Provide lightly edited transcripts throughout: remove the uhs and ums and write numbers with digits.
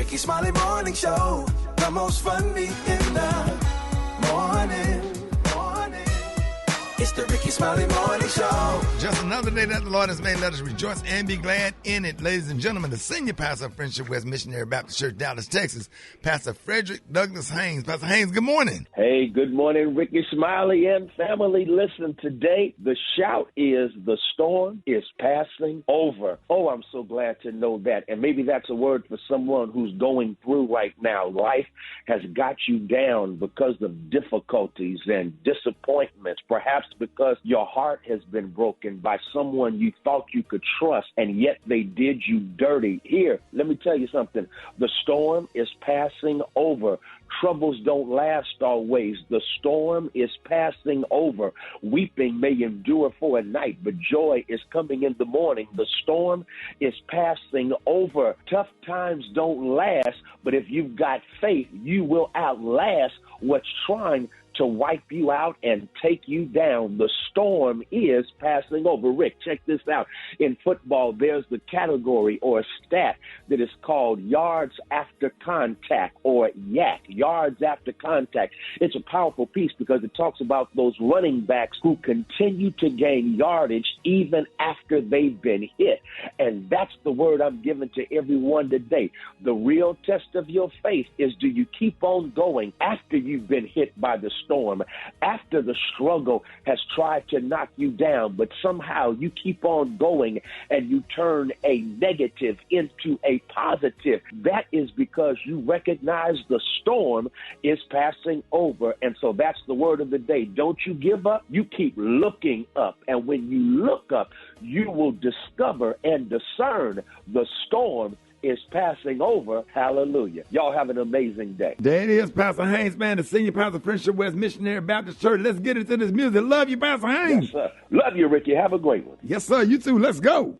Rickey Smiley Morning Show. The most funny in the morning. It's the Rickey Smiley Morning Show. Just another day that the Lord has made. Let us rejoice and be glad in it. Ladies and gentlemen, the senior pastor of Friendship West Missionary Baptist Church, Dallas, Texas, Pastor Frederick Douglass Haynes. Pastor Haynes, good morning. Hey, good morning, Rickey Smiley and family. Listen, today the shout is the storm is passing over. Oh, I'm so glad to know that. And maybe that's a word for someone who's going through right now. Life has got you down because of difficulties and disappointments, perhaps because your heart has been broken by someone you thought you could trust, and yet they did you dirty. Here, let me tell you something. The storm is passing over. Troubles don't last always. The storm is passing over. Weeping may endure for a night, but joy is coming in the morning. The storm is passing over. Tough times don't last, but if you've got faith, you will outlast what's trying to wipe you out and take you down. The storm is passing over. Rick, check this out. In football, there's the category or stat that is called yards after contact, or YAC, yards after contact. It's a powerful piece because it talks about those running backs who continue to gain yardage even after they've been hit. And that's the word I'm giving to everyone today. The real test of your faith is, do you keep on going after you've been hit by the storm, after the struggle has tried to knock you down, but somehow you keep on going and you turn a negative into a positive? That is because you recognize the storm is passing over. And so that's the word of the day. Don't you give up. You keep looking up. And when you look up, you will discover and discern the storm is passing over. Hallelujah. Y'all have an amazing day. There it is, Pastor Haynes, man, the senior pastor of Friendship West Missionary Baptist Church. Let's get into this music. Love you, Pastor Haynes. Yes, sir. Love you, Ricky. Have a great one. Yes, sir. You too. Let's go.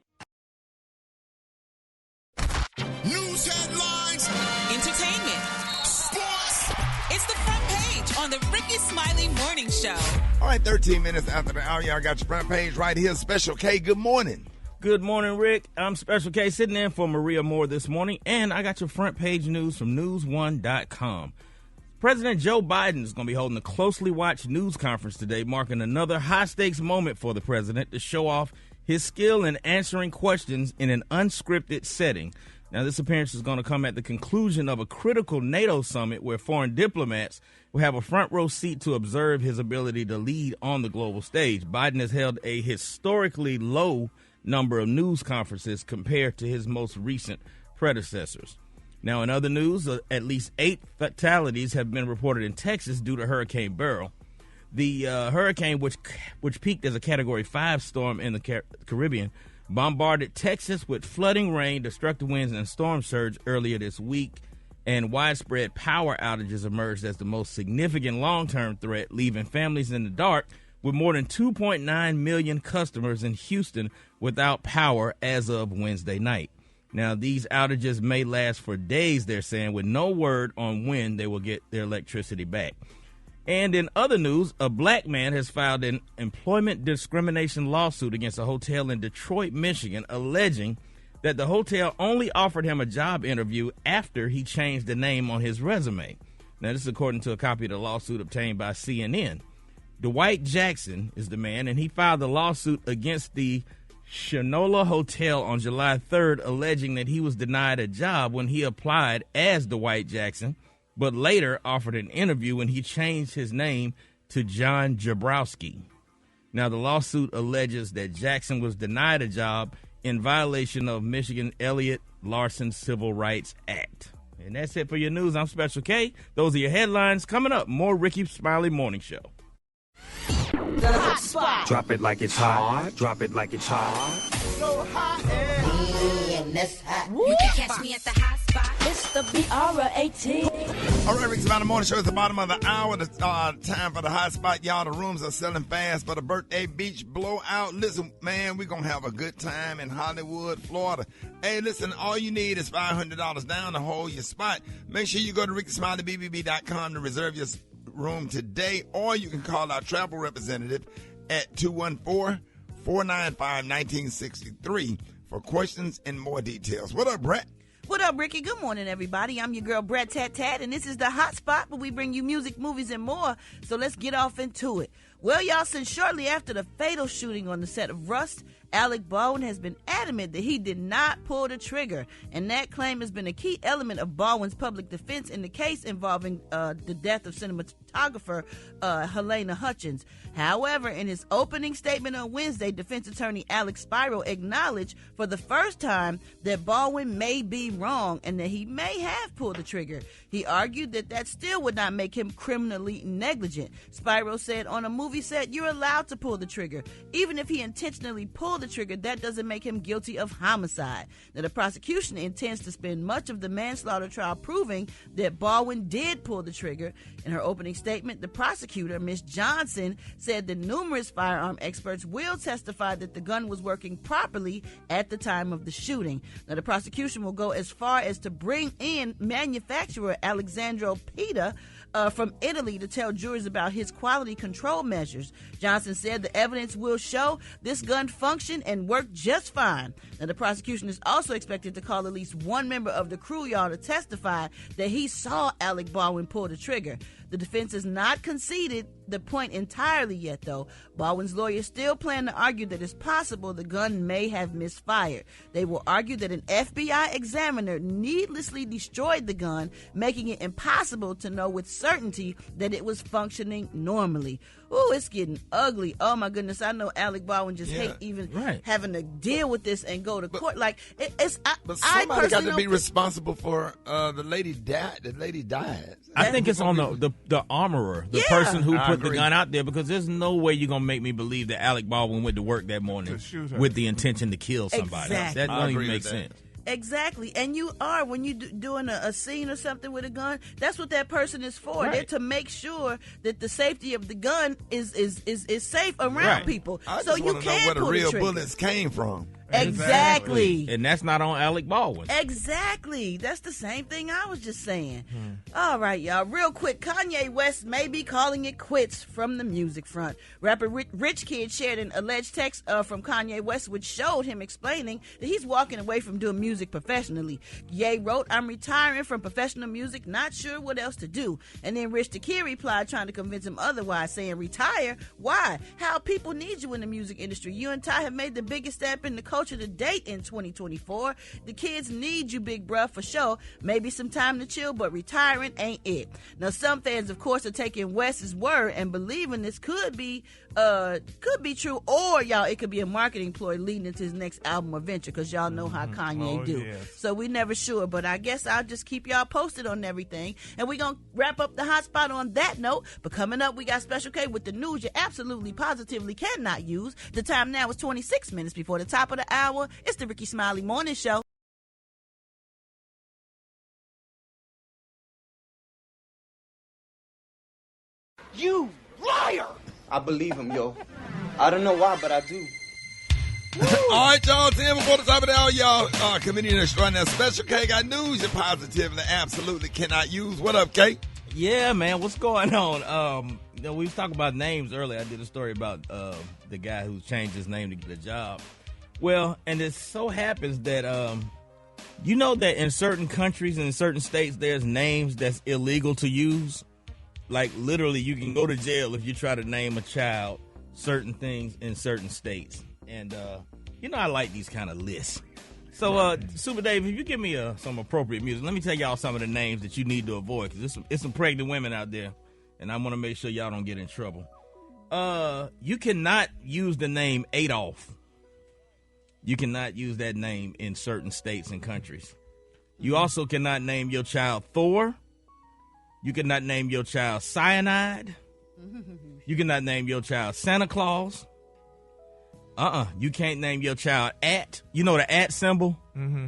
News headlines, entertainment, sports. it's the front page on the Rickey Smiley Morning Show. All right, 13 minutes after the hour, y'all got your front page right here. Special K, good morning. Good morning, Rick. I'm Special K sitting in for Maria Moore this morning, and I got your front page news from news1.com. President Joe Biden is going to be holding a closely watched news conference today, marking another high-stakes moment for the president to show off his skill in answering questions in an unscripted setting. Now, this appearance is going to come at the conclusion of a critical NATO summit where foreign diplomats will have a front row seat to observe his ability to lead on the global stage. Biden has held a historically low number of news conferences compared to his most recent predecessors. Now, in other news, at least 8 fatalities have been reported in Texas due to Hurricane Beryl. The hurricane, which peaked as a Category 5 storm in the Caribbean, bombarded Texas with flooding rain, destructive winds, and storm surge earlier this week, and widespread power outages emerged as the most significant long-term threat, leaving families in the dark with more than 2.9 million customers in Houston without power as of Wednesday night. Now, these outages may last for days, they're saying, with no word on when they will get their electricity back. And in other news, a black man has filed an employment discrimination lawsuit against a hotel in Detroit, Michigan, alleging that the hotel only offered him a job interview after he changed the name on his resume. Now, this is according to a copy of the lawsuit obtained by CNN. Dwight Jackson is the man, and he filed the lawsuit against the Shinola Hotel on July 3rd, alleging that he was denied a job when he applied as Dwight Jackson, but later offered an interview when he changed his name to John Jabrowski. Now, the lawsuit alleges that Jackson was denied a job in violation of Michigan Elliott Larson Civil Rights Act. And that's it for your news. I'm Special K. Those are your headlines. Coming up, more Rickey Smiley Morning Show. The hot spot. Drop it like it's hot. Drop it like it's hot. So hot and You can catch me at the hot spot. It's the BR18. All right, Rickey Smiley Morning Show. It's the bottom of the hour. The time for the hot spot. Y'all, the rooms are selling fast for the birthday beach blowout. Listen, man, we're going to have a good time in Hollywood, Florida. Hey, listen, all you need is $500 down to hold your spot. Make sure you go to RickySmileyBBB.com to reserve your room today, or you can call our travel representative at 214-495-1963 for questions and more details. What up, Brett? What up, Ricky? Good morning, everybody. I'm your girl, Brett Tat Tat, and this is the Hot Spot where we bring you music, movies, and more. So let's get off into it. Well, y'all, since shortly after the fatal shooting on the set of Rust, Alec Baldwin has been adamant that he did not pull the trigger, and that claim has been a key element of Baldwin's public defense in the case involving the death of cinematographer Helena Hutchins. However, in his opening statement on Wednesday, defense attorney Alex Spiro acknowledged for the first time that Baldwin may be wrong and that he may have pulled the trigger. He argued that still would not make him criminally negligent. Spiro said, on a movie set, you're allowed to pull the trigger. Even if he intentionally pulled the trigger, that doesn't make him guilty of homicide. Now, the prosecution intends to spend much of the manslaughter trial proving that Baldwin did pull the trigger. In her opening statement, the prosecutor, Ms. Johnson, said that numerous firearm experts will testify that the gun was working properly at the time of the shooting. Now, the prosecution will go as far as to bring in manufacturer Alexandro Pita from Italy to tell jurors about his quality control measures. Johnson said the evidence will show this gun functioned and worked just fine. Now, the prosecution is also expected to call at least one member of the crew, y'all, to testify that he saw Alec Baldwin pull the trigger. The defense has not conceded the point entirely yet, though. Baldwin's lawyers still plan to argue that it's possible the gun may have misfired. They will argue that an FBI examiner needlessly destroyed the gun, making it impossible to know with certainty that it was functioning normally. Ooh, it's getting ugly. Oh, my goodness. I know Alec Baldwin just hate even having to deal with this and go to court. But somebody got to be responsible for the lady died. The lady died. I think it's on the armorer, the person who put the gun out there, because there's no way you're going to make me believe that Alec Baldwin went to work that morning with the intention to kill somebody. Exactly. That doesn't even make sense. Exactly. And you are, when you doing a scene or something with a gun, that's what that person is for. They're to make sure that the safety of the gun is safe around people. I so just you want can to know where the pull real the trigger. bullets came from. Exactly. And that's not on Alec Baldwin. Exactly. That's the same thing I was just saying. All right, y'all. Real quick, Kanye West may be calling it quits from the music front. Rapper Rich Kid shared an alleged text from Kanye West, which showed him explaining that he's walking away from doing music professionally. Ye wrote, "I'm retiring from professional music, not sure what else to do." And then Rich the Kid replied, trying to convince him otherwise, saying, "Retire? Why? How people need you in the music industry. You and Ty have made the biggest step in the culture to date in 2024. The kids need you, big bruh, for sure. Maybe some time to chill, but retiring ain't it." Now, some fans, of course, are taking West's word and believing this could be true, or y'all, it could be a marketing ploy leading into his next album or venture, because y'all know how Kanye do. Yes. So we never sure, but I guess I'll just keep y'all posted on everything, and we're gonna wrap up the hot spot on that note. But coming up, we got Special K with the news you absolutely positively cannot use. The time now is 26 minutes before the top of the hour. It's the Rickey Smiley Morning Show. You liar! I believe him, yo. I don't know why, but I do. All right, y'all. 10 before the top of the hour, y'all. Comedian extraordinaire Special K got news you positively absolutely cannot use. What up, K? Yeah, man. What's going on? We was talking about names earlier. I did a story about the guy who changed his name to get a job. Well, and it so happens that you know that in certain countries and in certain states, there's names that's illegal to use. Like, literally, you can go to jail if you try to name a child certain things in certain states. And, I like these kind of lists. So, Super Dave, if you give me some appropriate music, let me tell y'all some of the names that you need to avoid, because it's some pregnant women out there, and I want to make sure y'all don't get in trouble. You cannot use the name Adolf. You cannot use that name in certain states and countries. You also cannot name your child Thor. You cannot name your child Cyanide. You cannot name your child Santa Claus. You can't name your child at. You know the at symbol?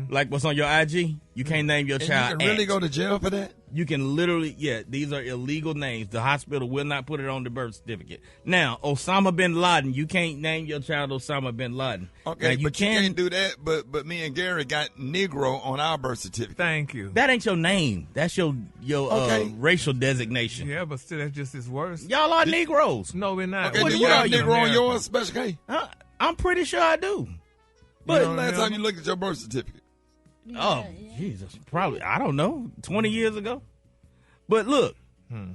Like what's on your IG? You can't name your child you can really go to jail for that? You can literally, these are illegal names. The hospital will not put it on the birth certificate. Now, Osama bin Laden, you can't name your child Osama bin Laden. Okay, you can't do that, but me and Gary got Negro on our birth certificate. Thank you. That ain't your name. That's your racial designation. Yeah, but still, that's just as worse. Y'all are Negroes. No, we're not. Okay, do you have Negro on yours, Special K? I'm pretty sure I do. But last time you looked at your birth certificate? Oh, Jesus. Probably, I don't know, 20 years ago. But look,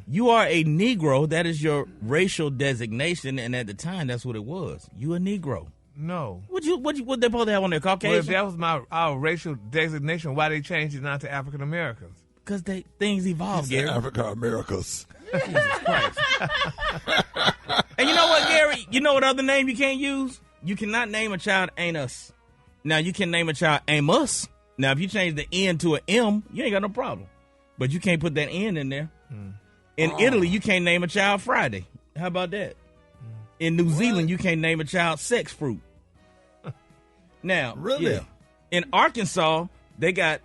you are a Negro. That is your racial designation, and at the time, that's what it was. You a Negro. No. What they supposed to have on their Caucasian? Well, if that was our racial designation, why they changed it now to African Americans? Because things evolve, Gary. African Americans. Jesus Christ. And you know what, Gary? You know what other name you can't use? You cannot name a child Ain't Us. Now, you can name a child Amos. Now, if you change the N to an M, you ain't got no problem. But you can't put that N in there. In Italy, you can't name a child Friday. How about that? In New Zealand, you can't name a child Sex Fruit. Now, really? Yeah. In Arkansas, they got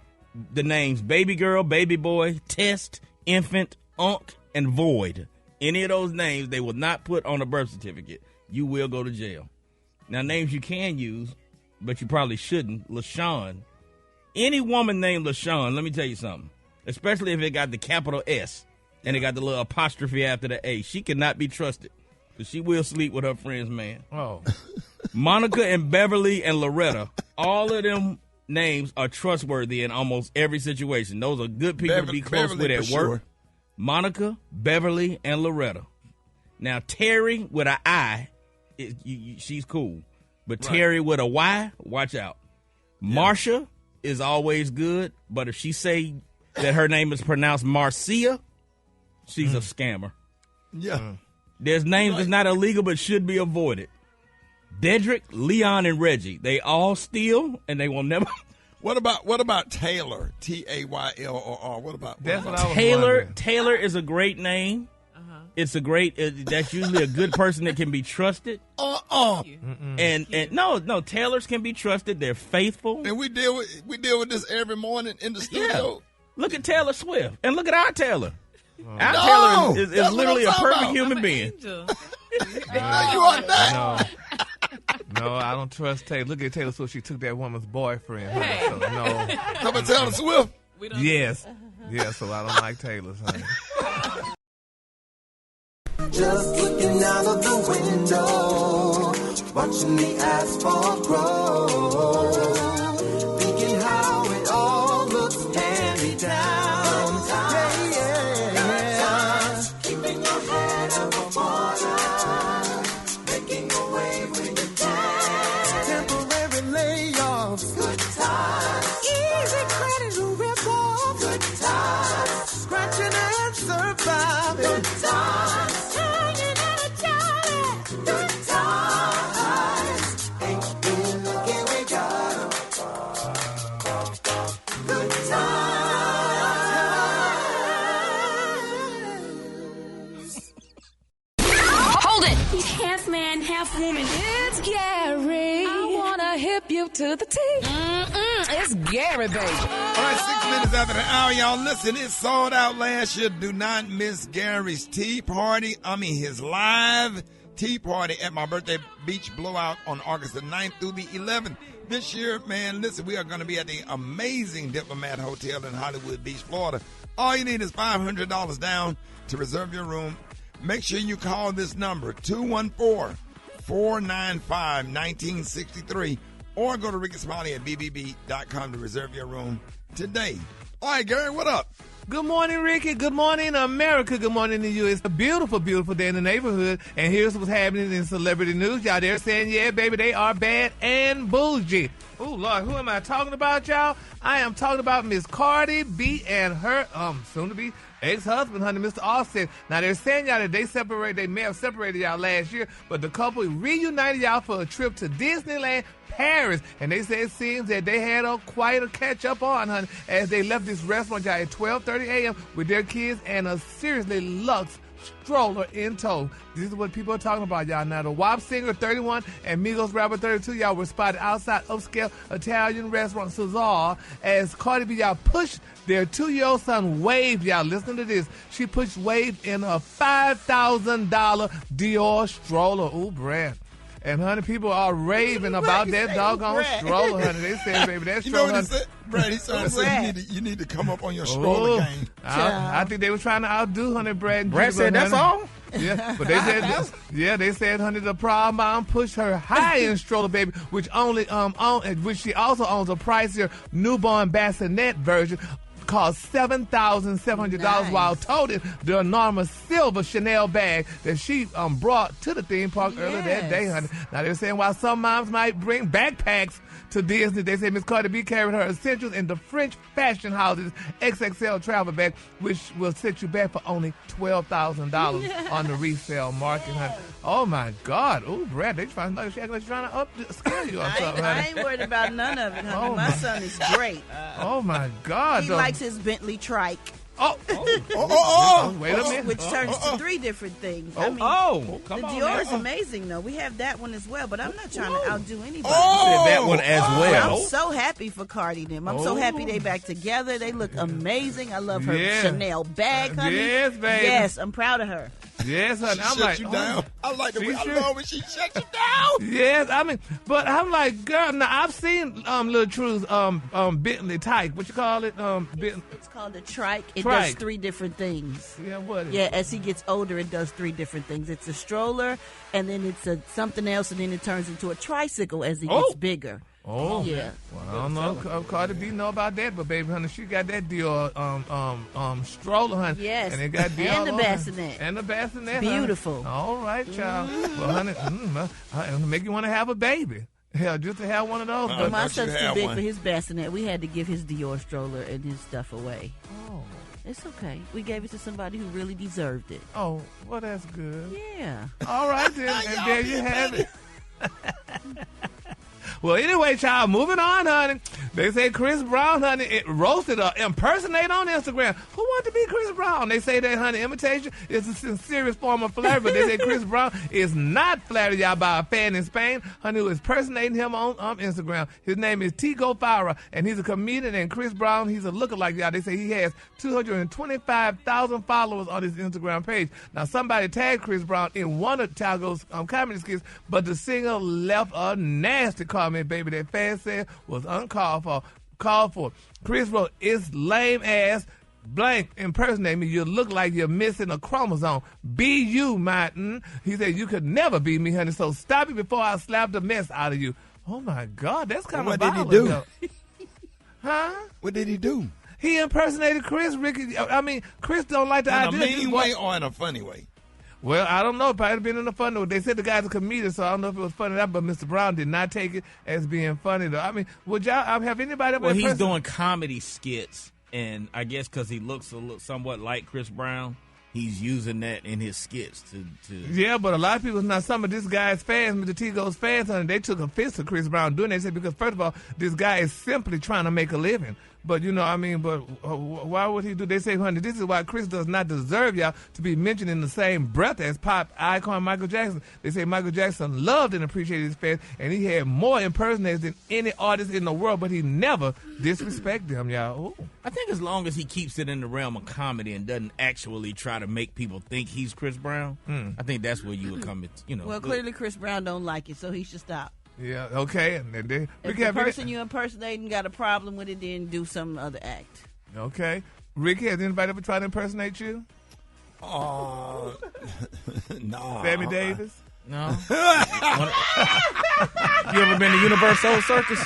the names Baby Girl, Baby Boy, Test, Infant, Unk, and Void. Any of those names they will not put on a birth certificate. You will go to jail. Now, names you can use, but you probably shouldn't. LaShawn. Any woman named LaShawn, let me tell you something, especially if it got the capital S and it got the little apostrophe after the A, she cannot be trusted because she will sleep with her friend's man. Oh. Monica and Beverly and Loretta, all of them names are trustworthy in almost every situation. Those are good people to be close with at work. Sure. Monica, Beverly, and Loretta. Now, Terry with an I, she's cool. But Terry with a Y, watch out. Yeah. Marsha is always good, but if she say that her name is pronounced Marcia, she's a scammer. Yeah. There's names that's not illegal but should be avoided. Dedrick, Leon, and Reggie. They all steal, and they will never... What about Taylor? Taylor. What about Taylor? Taylor is a great name. It's a great. That's usually a good person that can be trusted. And no, Taylors can be trusted. They're faithful. And we deal with this every morning in the studio. Yeah. Look at Taylor Swift, and look at our Taylor. Our Taylor is literally a perfect human being. No, you are not. No, I don't trust Taylor. Look at Taylor Swift. She took that woman's boyfriend. Honey, so no. How about Taylor Swift? Yes. Yeah, so I don't like Taylor's, honey. Just looking out of the window, watching the asphalt grow, thinking how it all looks hand-me-down. Yeah. Keeping your head above water, making a way when you can. Temporary layoffs, good times. Easy credit to rip off, good times. Scratching and surviving, good times. Half man, half woman. It's Gary. I wanna hip you to the T. It's Gary, baby. All right, 6 minutes after the hour, y'all. Listen, it sold out last year. Do not miss Gary's tea party. His live tea party at my birthday beach blowout on August the 9th through the 11th. This year, man, listen, we are going to be at the amazing Diplomat Hotel in Hollywood Beach, Florida. All you need is $500 down to reserve your room. Make sure you call this number, 214-495-1963, or go to Rickey Smiley at bbb.com to reserve your room today. All right, Gary, what up? Good morning, Ricky. Good morning, America. Good morning to you. It's a beautiful, beautiful day in the neighborhood, and here's what's happening in celebrity news. Y'all there saying, yeah, baby, they are bad and bougie. Oh, Lord, who am I talking about, y'all? I am talking about Miss Cardi B and her soon-to-be ex-husband, honey, Mr. Offset. Now, they're saying y'all that they may have separated y'all last year, but the couple reunited y'all for a trip to Disneyland Paris. And they say it seems that they had quite a catch-up on, honey, as they left this restaurant y'all at 12:30 a.m. with their kids and a seriously luxe stroller in tow. This is what people are talking about, y'all. Now, the WAP singer 31 and Migos rapper 32, y'all were spotted outside upscale Italian restaurant Cesar as Cardi B, y'all pushed their 2-year-old son Wave, y'all. Listen to this. She pushed Wave in a $5,000 Dior stroller. Ooh, brand. And, honey, people are raving about that doggone stroller, honey. They said, baby, that You know stroller. what he said? Brad, he said you need to come up on your stroller game. I think they were trying to outdo Honey Brad. And Brad said that's all? Yeah, but they said, honey, the proud mom pushed her high-end stroller, baby, which she also owns a pricier newborn bassinet version. Cost $7,700 while toting the enormous silver Chanel bag that she brought to the theme park earlier that day, honey. Now, they're saying while some moms might bring backpacks to Disney, they say Miss Cardi B carried her essentials in the French fashion house's XXL travel bag, which will set you back for only $12,000 on the resale market, honey. Oh, my God. Oh, Brad, they trying to upscale you or something, honey. I ain't worried about none of it, honey. My son is great. Oh, my God. He likes his Bentley trike. Wait a minute. Which turns to 3 different things. Come the on. Dior is amazing, though. We have that one as well, but I'm not trying to outdo anybody. That one as well. I'm so happy for Cardi them. I'm so happy they back together. They look amazing. I love her Chanel bag, honey. Yes, baby. Yes, I'm proud of her. Yes, honey. I'm like, you down. I like the way I love when she shut you down. Yes, I mean, but I'm like, girl. Now I've seen Lil True's Bentley type. What you call it? It's called a trike. It does 3 different things. Yeah, what? As he gets older, it does 3 different things. It's a stroller, and then it's something else, and then it turns into a tricycle as he gets bigger. Oh, yeah. Well, I don't know. Cardi B know about that, but baby, honey, she got that Dior stroller, honey. Yes. And it got Dior and the bassinet. And the bassinet. Beautiful. Honey. All right, child. Well, honey, it'll make you want to have a baby. Hell, just to have one of those. But my son's too big for his bassinet. We had to give his Dior stroller and his stuff away. Oh. It's okay. We gave it to somebody who really deserved it. Oh, well, that's good. Yeah. All right, then. And there you have it. Well, anyway, child, moving on, honey. They say Chris Brown, honey, it roasted or impersonate on Instagram. Who wants to be Chris Brown? They say that, honey, imitation is a sincerest form of flattery, but they say Chris Brown is not flattered, y'all, by a fan in Spain, honey, who is impersonating him on Instagram. His name is Tigo Farah, and he's a comedian, and Chris Brown, he's a lookalike, y'all. They say he has 225,000 followers on his Instagram page. Now, somebody tagged Chris Brown in one of Tigo's comedy skits, but the singer left a nasty comment, baby, that fans said was uncalled for. Chris wrote, "It's lame ass blank impersonate me. You look like you're missing a chromosome. Be you, Martin." He said, "You could never be me, honey, so stop it before I slap the mess out of you." Oh, my God, that's kind of violent. What did he do? Huh? What did he do? He impersonated Chris. Ricky, I mean, Chris don't like the idea. In a mean way or in a funny way? Well, I don't know. It probably been in a funny way. They said the guy's a comedian, so I don't know if it was funny or not, but Mr. Brown did not take it as being funny, though. I mean, would y'all have anybody... Well, he's doing comedy skits, and I guess because he looks somewhat like Chris Brown, he's using that in his skits to... Yeah, but a lot of people, now some of this guy's fans, Mr. Tigo's fans, honey, they took offense to Chris Brown doing that. They said, because first of all, this guy is simply trying to make a living. But, you know, I mean, but why would he do? They say, honey, this is why Chris does not deserve y'all to be mentioned in the same breath as pop icon Michael Jackson. They say Michael Jackson loved and appreciated his fans, and he had more impersonators than any artist in the world, but he never disrespected them, y'all. Ooh. I think as long as he keeps it in the realm of comedy and doesn't actually try to make people think he's Chris Brown, I think that's where you would come, Well, clearly Chris Brown don't like it, so he should stop. Yeah, okay. And then if the person you impersonating got a problem with it, then do some other act. Okay. Ricky, has anybody ever tried to impersonate you? No. Sammy Davis? No. You ever been to Universal Circus?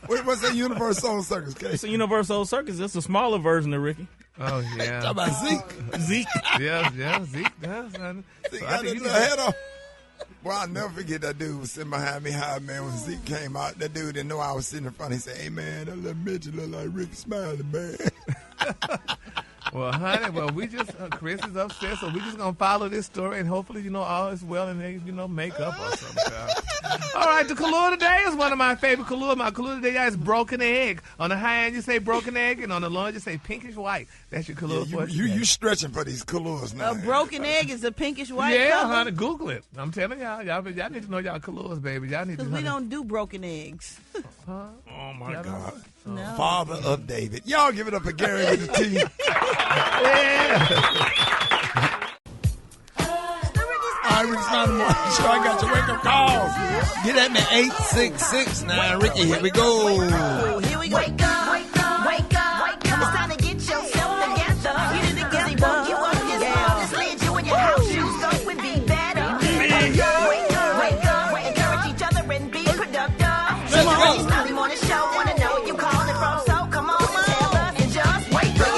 What's that Universal Circus, Casey? It's a Universal Circus. It's a smaller version of Ricky. Oh, yeah. Talk about Zeke. Zeke. Yeah, Zeke does. Zeke got that little head off. Well, I'll never forget that dude was sitting behind me high, man, when Zeke came out. That dude didn't know I was sitting in front. He said, "Hey, man, that little midget look like Rickey Smiley, man." Well, honey, we just, Chris is upset, so we're just going to follow this story, and hopefully, all is well, and they, make up or something. All right, the color today is one of my favorite color. My color today is broken egg. On the high end, you say broken egg, and on the low end, you say pinkish white. That's your color for today. You stretching for these colors now. A broken egg is a pinkish white Yeah, color? honey, Google it. I'm telling y'all need to know y'all colors, baby. Y'all need to. Because we don't do broken eggs. Huh? Oh, my God. No. Father of David. Y'all give it up for Gary with the T. Yeah. right, Rickey Smiley Morning Show. I got your wake-up calls. Get at me, 866 now. Ricky, here we go. Here we go. Wake up, wake up, wake up, wake up. It's time to get yourself together. Get it together. Woke you up this morning, slid you in your house shoes. Go and be better. Wake up, wake up, wake up. Encourage each other and be productive. Let's go. Rickey Smiley Morning Show. Wanna know where you calling from? So come on, tell us and just wake up.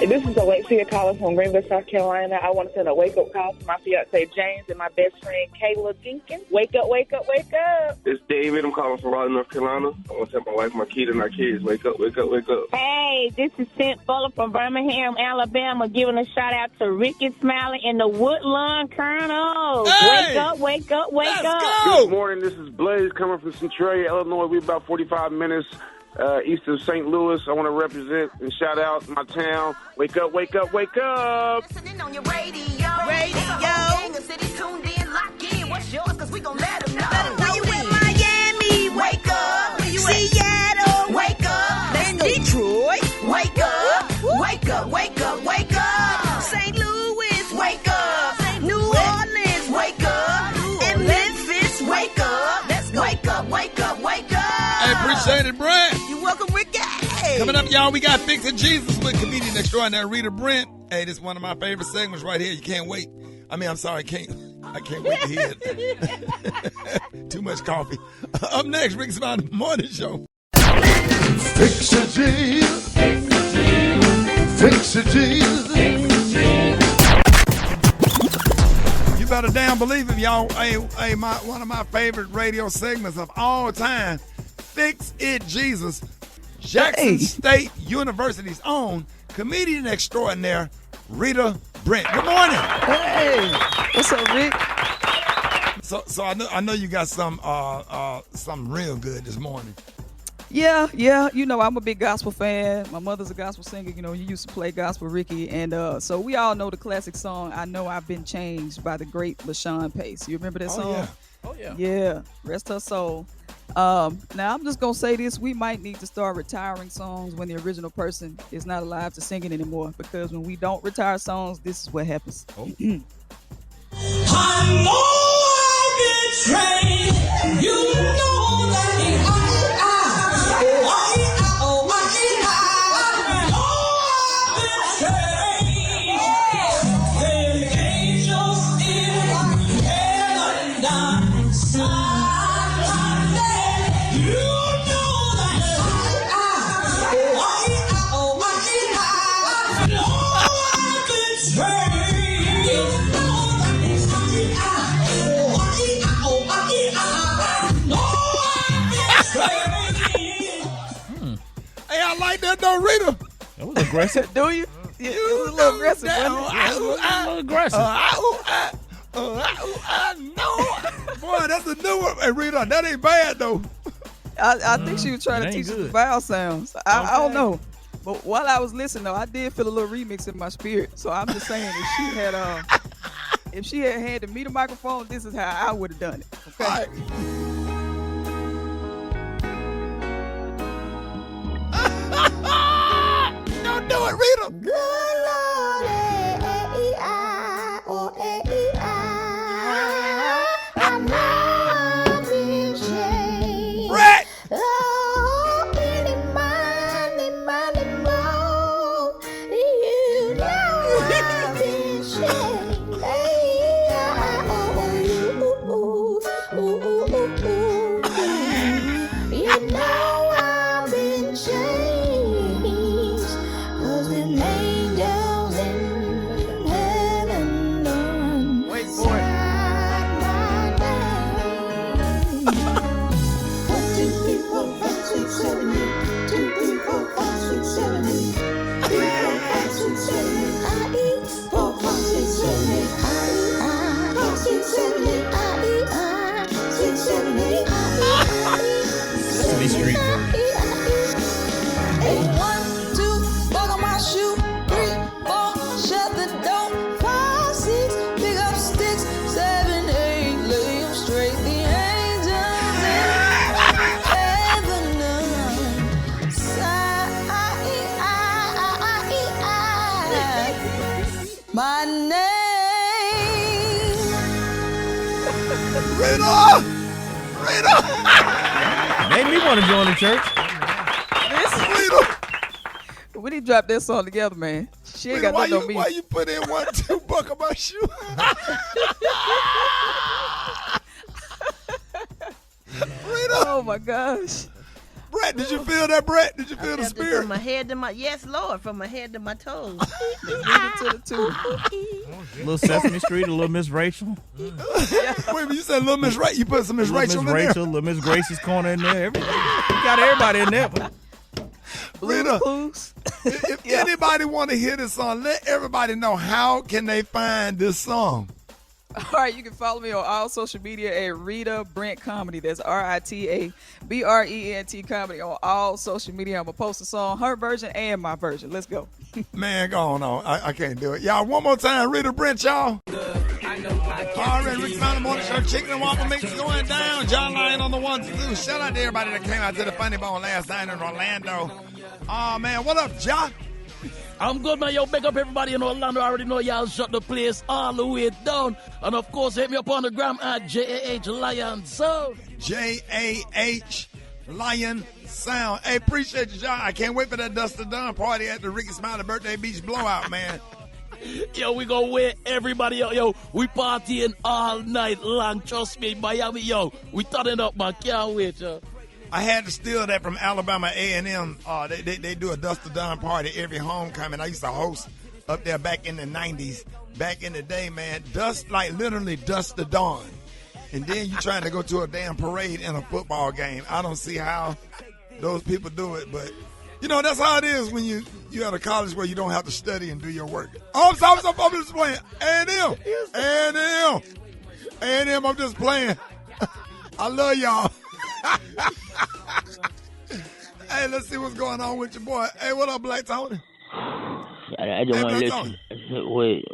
This is Alexia calling from Greenville, South Carolina. I want to send a wake-up call to my fiance James and my best friend Kayla Jenkins. Wake up, wake up, wake up. It's David. I'm calling from Raleigh, North Carolina. I want to tell my wife, my kid, and our kids, wake up, wake up, wake up. Hey, this is Cent Fuller from Birmingham, Alabama, giving a shout-out to Rickey Smiley and the Woodlawn Colonels. Hey! Wake up, wake up, wake Let's up. go. Good morning. This is Blaze coming from Centralia, Illinois. We're about 45 minutes east of St. Louis. I want to represent and shout out my town. Wake up, wake up, wake up. Listening on your radio. The city tuned in, lock in. What's yours? Because we gon' let them know. Where you in Miami? Wake up. Where you Seattle? Wake up. In Detroit? Wake up. Wake up, wake up, wake up. St. Louis? Wake up. New Orleans? Wake up. And Memphis? Wake up. Let's go. Wake up, wake up, wake up. Hey, appreciate it, Brent. You welcome, Ricky. Coming up, y'all, we got Fixing Jesus with comedian extraordinary Rita Brent. Hey, this is one of my favorite segments right here. You can't wait. I can't wait to hear it. Too much coffee. Up next, Rickey Smiley Morning Show. Fix it, Jesus. Fix it, Jesus. You better damn believe it, y'all. Hey, one of my favorite radio segments of all time, Fix It Jesus. Jackson State University's own comedian extraordinaire, Rita Brent. Good morning. Hey, what's up, Rick? So I know you got something real good this morning. Yeah. You know, I'm a big gospel fan. My mother's a gospel singer. You know, you used to play gospel, Ricky. And so we all know the classic song, I Know I've Been Changed, by the great LaShawn Pace. You remember that song? Oh, yeah. Yeah, rest her soul. Now, I'm just going to say this. We might need to start retiring songs when the original person is not alive to sing it anymore. Because when we don't retire songs, this is what happens. I know I've been trained. You know that I like that though, Rita. That was aggressive. Do you? Yeah, it was a little aggressive, wasn't it? A little aggressive. I know. Boy, that's a new one. Hey, Rita, that ain't bad though. I think she was trying to teach us the vowel sounds. I don't know. But while I was listening, though, I did feel a little remix in my spirit. So I'm just saying, if she had handed me the microphone, this is how I would have done it. Okay. All right. Don't do it, Rita. Good Lord, I know I've been changed. Right. Oh, any money, more. You know I've been changed. You know I've been changed. 'Cause the angels in heaven done Wait for it. signed my name. 1, 2, 3, 4, 5, 6, 7, 8. 2, 3, 4, 5, 6, 7, 8. 3, 4, 5, 6, 7, 8. I eat 4, 5, 6, 7, 8. 4, 6, 7, 8. 6, 7, 8. Sesame Street version. 1, 2, buckle my shoe. 3, 4, shut the door. 5, 6, pick up sticks. 7, 8, lay 'em straight. The angels in heaven sigh. My name. Made me want to join the church. We need to drop that song together, man. She ain't got nothing on me. Why you put in $1-2 on my shoe? Oh my gosh. Brett, did you feel that, Brett? Did you feel the spirit? From my head to my from my head to my toes. Little Sesame Street, a little Miss Rachel. Wait a minute, you said Little Miss Rachel. You put some Miss Rachel in there. Little Miss Gracie's Corner in there. Everything. You got everybody in there. Rita, if anybody want to hear this song, let everybody know how can they find this song. All right, you can follow me on all social media at Rita Brent Comedy. That's RITABRENT Comedy on all social media. I'm going to post a song, her version and my version. Let's go. Man, go on. I can't do it. Y'all, one more time, Rita Brent, y'all. All right, Rickey Smiley Morning Show, chicken and waffle mix going down. John Lyon on the 1 2. Shout out to everybody that came out to the Funny Bone last night in Orlando. Oh, man, what up, John? I'm good, man. Yo, big up everybody in Orlando. I already know y'all shut the place all the way down. And, of course, hit me up on the gram at JAH Lion Sound. JAH Lion Sound. Hey, appreciate you, John. I can't wait for that Dust to Dawn party at the Rickey Smiley Birthday Beach Blowout, man. Yo, we gonna wear everybody out. Yo, we partying all night long. Trust me, Miami. Yo, we turning up, man. Can't wait, yo. I had to steal that from Alabama A&M. They do a Dust to Dawn party every homecoming. I used to host up there back in the 90s. Back in the day, man, literally dust to dawn. And then you trying to go to a damn parade in a football game. I don't see how those people do it, but you know, that's how it is when you at a college where you don't have to study and do your work. Oh, I'm just playing. A&M, I'm just playing. I love y'all. Hey, let's see what's going on with your boy. Hey, what up, Black Tony? I just want to listen. Wait,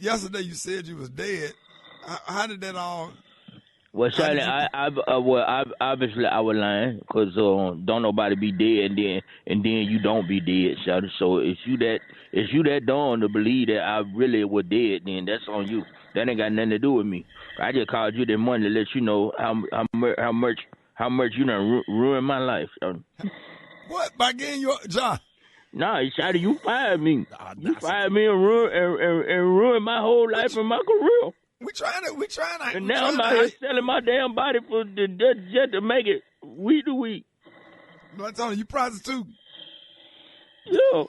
yesterday you said you was dead. How did that all? Well, Charlie, obviously I was lying because don't nobody be dead and then you don't be dead, Charlie. So if you that dumb to believe that I really was dead, then that's on you. That ain't got nothing to do with me. I just called you that morning to let you know how much you done ruined my life, Charlie. What? By getting your John? Nah, Charlie, you fired me. You fired me and ruined my whole life and my career. We trying to. And now I'm out here selling my damn body for just to make it week to week. I'm telling you, prostitute. Yeah.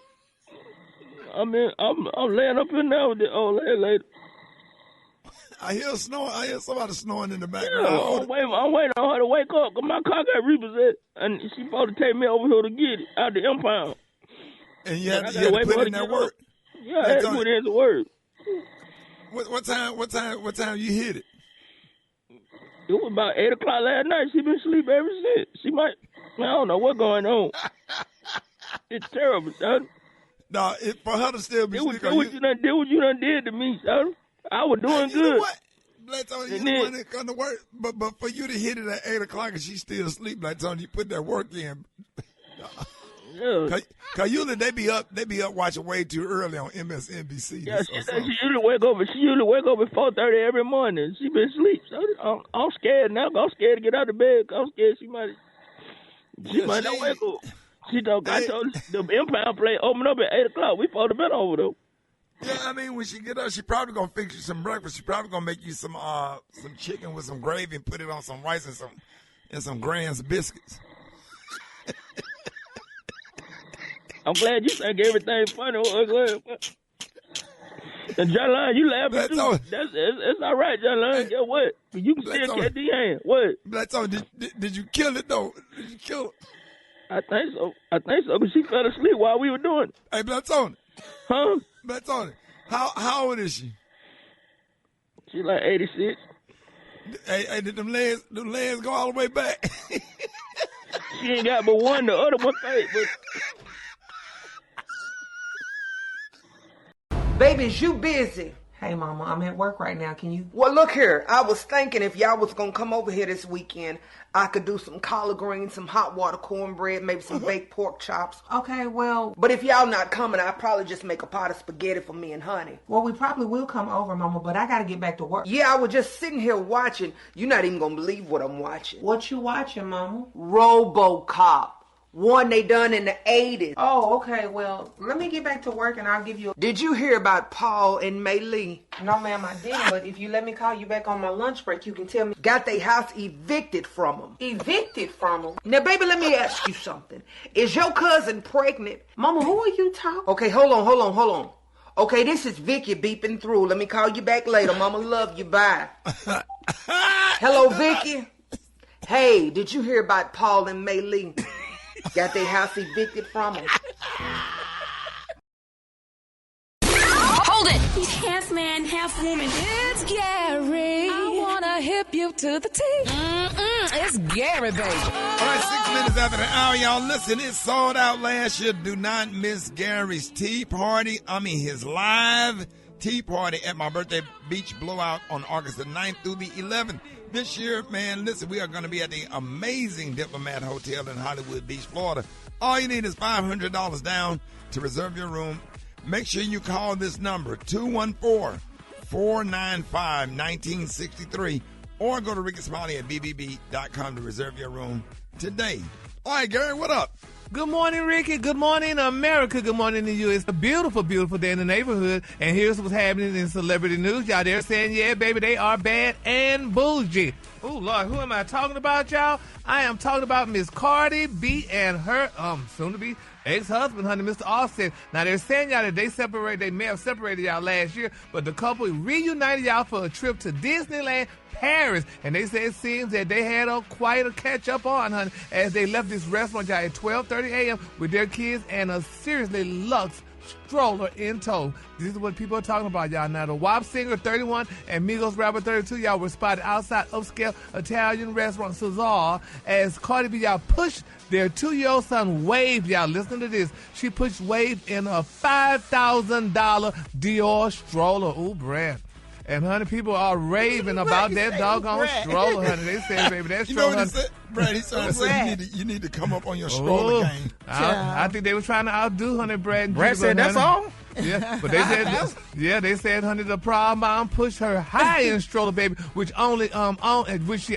I mean, I'm laying up in there with the old lady. I hear snoring. I hear somebody snoring in the background. Yeah, I'm waiting on her to wake up because my car got repossessed, and she supposed to take me over here to get it out the impound. And you had to put in that work. Yeah, I had to put in the work. What time you hit it? It was about 8 o'clock last night. She been asleep ever since. I don't know what's going on. It's terrible, son. No, for her to still be asleep. What you done did to me, son. I was doing good. You know what? Black Tony, you want to come to work, but for you to hit it at 8 o'clock and she still asleep, Black Tony, you put that work in. Yeah. Cause usually they be up watching way too early on MSNBC. Yeah, she usually wake up at 4:30 every morning. She been asleep. So I'm scared now. I'm scared to get out of bed. I'm scared she might not wake up. I told the impound plate open up at 8 o'clock. We supposed to been over though. Yeah, I mean when she get up, she probably gonna fix you some breakfast. She probably gonna make you some chicken with some gravy and put it on some rice and some Grand's biscuits. I'm glad you think everything funny. And John Lyon, you laughing too. That's all right, John Lyon. Guess what? You can still catch the hand. What? Black Tony, did you kill it though? Did you kill it? I think so. Because she fell asleep while we were doing it. Hey, Black Tony. Huh? Black Tony. How old is she? She like 86. Hey, did them legs go all the way back? She ain't got but one. The other one fake, but. Baby, is you busy? Hey, Mama, I'm at work right now. Can you? Well, look here. I was thinking if y'all was going to come over here this weekend, I could do some collard greens, some hot water cornbread, maybe some baked pork chops. Okay, well... But if y'all not coming, I'd probably just make a pot of spaghetti for me and Honey. Well, we probably will come over, Mama, but I got to get back to work. Yeah, I was just sitting here watching. You're not even going to believe what I'm watching. What you watching, Mama? RoboCop. One they done in the 80s. Oh, okay. Well, let me get back to work and I'll give you... Did you hear about Paul and May Lee? No, ma'am, I didn't. But if you let me call you back on my lunch break, you can tell me... Got their house evicted from them. Evicted from them? Now, baby, let me ask you something. Is your cousin pregnant? Mama, who are you talking? Okay, hold on. Okay, this is Vicky beeping through. Let me call you back later. Mama love you. Bye. Hello, Vicky. Hey, did you hear about Paul and May Lee? Got their house evicted from them. Hold it! He's half man, half woman. It's Gary. I wanna hip you to the T. It's Gary, baby. All right, 6 minutes after the hour, y'all. Listen, it sold out last year. Do not miss Gary's tea party. His live tea party at my birthday beach blowout on August the 9th through the 11th. This year, man, listen, we are going to be at the amazing Diplomat Hotel in Hollywood Beach, Florida. All you need is $500 down to reserve your room. Make sure you call this number, 214-495-1963, or go to Rickey Smiley at bbb.com to reserve your room today. All right, Gary, what up? Good morning, Ricky. Good morning, America. Good morning to you. It's a beautiful, beautiful day in the neighborhood. And here's what's happening in celebrity news. Y'all there saying, yeah, baby, they are bad and bougie. Oh, Lord, who am I talking about, y'all? I am talking about Miss Cardi B and her soon-to-be ex-husband, honey, Mr. Offset. Now, they're saying y'all that they may have separated y'all last year, but the couple reunited y'all for a trip to Disneyland Paris, and they say it seems that they had quite a catch up on, honey, as they left this restaurant y'all at 12:30 a.m. with their kids and a seriously luxe stroller in tow. This is what people are talking about, y'all. Now, the WAP singer 31 and Migos rapper 32, y'all were spotted outside upscale Italian restaurant Cesar as Cardi B, y'all pushed their 2-year-old son Wave, y'all. Listen to this. She pushed Wave in a $5,000 Dior stroller. Ooh, Brad. And, honey, people are raving about that doggone stroller, honey. They say, baby, that stroller. You know what he said? Brad, he said you need to come up on your stroller game. I think they were trying to outdo, honey, Brad. Brad said, that's all? Yeah, but they said, honey, the proud mom pushed her high-end stroller, baby, which she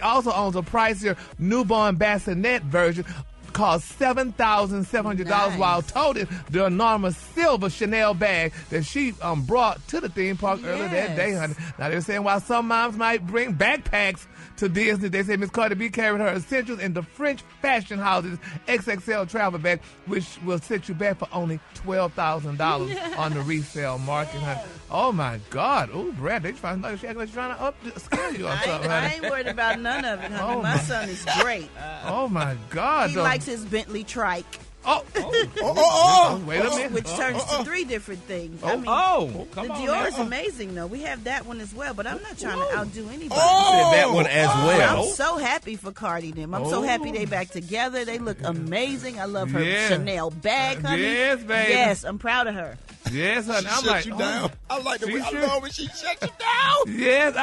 also owns a pricier newborn bassinet version, cost $7,700 while toting the enormous silver Chanel bag that she brought to the theme park earlier that day, honey. Now, they're saying while some moms might bring backpacks to Disney, they say Miss Cardi B carried her essentials in the French fashion house's XXL travel bag, which will set you back for only $12,000 on the resale market, honey. Oh, my God. Oh, Brad, they trying to upscale you or something, honey. I ain't worried about none of it, honey. My son is great. Oh, my God. He likes his Bentley trike. Wait a minute. Which turns to 3 different things. Come the on Dior now. is amazing, though. We have that one as well, but I'm not trying to outdo anybody. That one as well. I'm so happy for Cardi and them. I'm so happy they back together. They look amazing. I love her Chanel bag, honey. Yes, baby. Yes, I'm proud of her. Yes, honey. She shut you down. I like the way I love when she shut you down. Yes,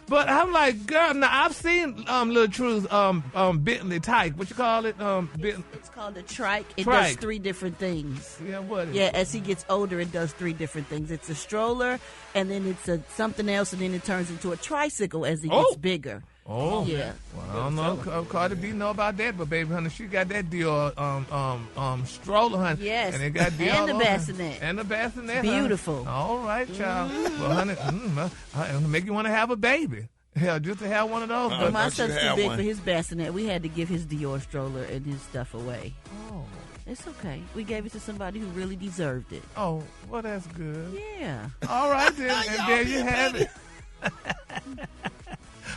but I'm like, girl, now I've seen Lil True's Bentley type. What you call it? It's called a trike. It does 3 different things. Yeah, what is it? As he gets older, it does 3 different things. It's a stroller, and then it's something else, and then it turns into a tricycle as he gets bigger. Oh, yeah. Well, I don't know. Cardi B know about that, but baby, honey, she got that Dior stroller, honey. Yes. And it got Dior and the bassinet. And the bassinet. Beautiful. Honey. All right, child. Well, honey, it'll make you want to have a baby. Hell, just to have one of those. But my son's too big for his bassinet. We had to give his Dior stroller and his stuff away. Oh. It's okay. We gave it to somebody who really deserved it. Oh, well, that's good. Yeah. All right, then. And there you have it.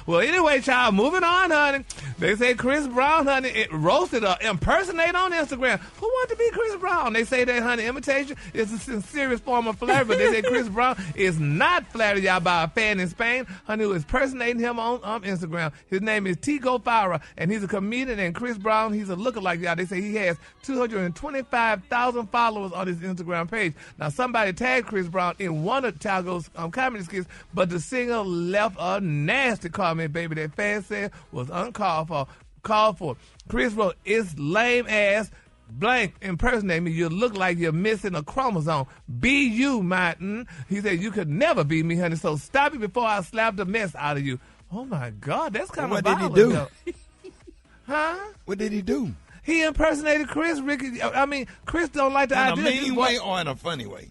Well, anyway, child, moving on, honey. They say Chris Brown, honey, it roasted or impersonate on Instagram. Who wants to be Chris Brown? They say that, honey, imitation is a sincerest form of flattery, but they say Chris Brown is not flattered, y'all, by a fan in Spain, honey, who is impersonating him on Instagram. His name is Tigo Farah, and he's a comedian, and Chris Brown, he's a lookalike, y'all. They say he has 225,000 followers on his Instagram page. Now, somebody tagged Chris Brown in one of Tigo's comedy skits, but the singer left a nasty comment, baby, that fans said was uncalled for. Chris wrote, "It's lame ass blank impersonate me. You look like you're missing a chromosome. Be you, Martin." He said, "You could never be me, honey, so stop it before I slap the mess out of you." Oh, my God, that's kind of violent. What did he do? Huh? What did he do? He impersonated Chris, Ricky. I mean, Chris don't like the idea. In a mean way or in a funny way?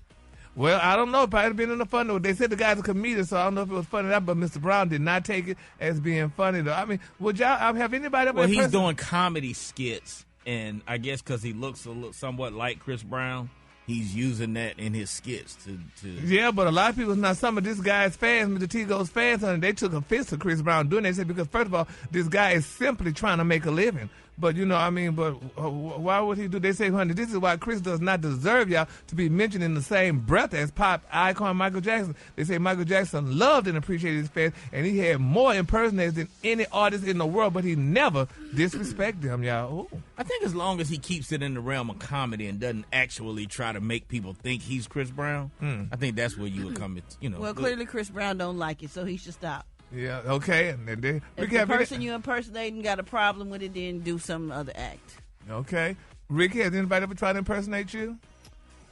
Well, I don't know. It probably been in a funny way. They said the guy's a comedian, so I don't know if it was funny or not, but Mr. Brown did not take it as being funny, though. I mean, would y'all have anybody ever he's doing comedy skits, and I guess because he looks somewhat like Chris Brown, he's using that in his skits to. Yeah, but a lot of people, now some of this guy's fans, Mr. Tigo's fans, honey, they took offense to Chris Brown doing that. They said, because first of all, this guy is simply trying to make a living. But, you know, I mean, but why would he do? They say, honey, this is why Chris does not deserve y'all to be mentioned in the same breath as pop icon Michael Jackson. They say Michael Jackson loved and appreciated his fans, and he had more impersonators than any artist in the world, but he never disrespected them, y'all. Ooh. I think as long as he keeps it in the realm of comedy and doesn't actually try to make people think he's Chris Brown, I think that's where you would come, Well, clearly Chris Brown don't like it, so he should stop. Yeah, okay. And then if the person you impersonating got a problem with it, then do some other act. Okay. Ricky, has anybody ever tried to impersonate you?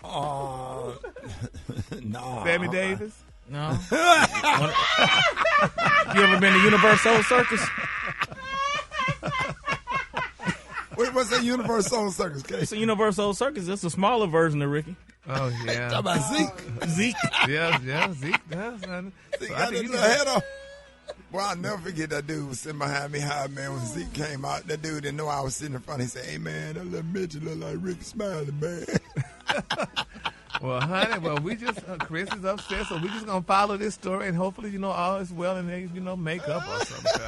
No. Sammy Davis? No. You ever been to Universal Circus? What's that Universal Circus, Kay? It's a Universal Circus. It's a smaller version of Ricky. Oh, yeah. Talk about Zeke. Zeke. Yeah, Zeke does. Zeke got that little head on. Well, I'll never forget that dude was sitting behind me high, man. When Zeke came out, that dude didn't know I was sitting in front. He said, "Hey, man, that little midget look like Rickey Smiley, man." Well, honey, we just, Chris is upset, so we're just going to follow this story, and hopefully, all is well, and they, make up or something.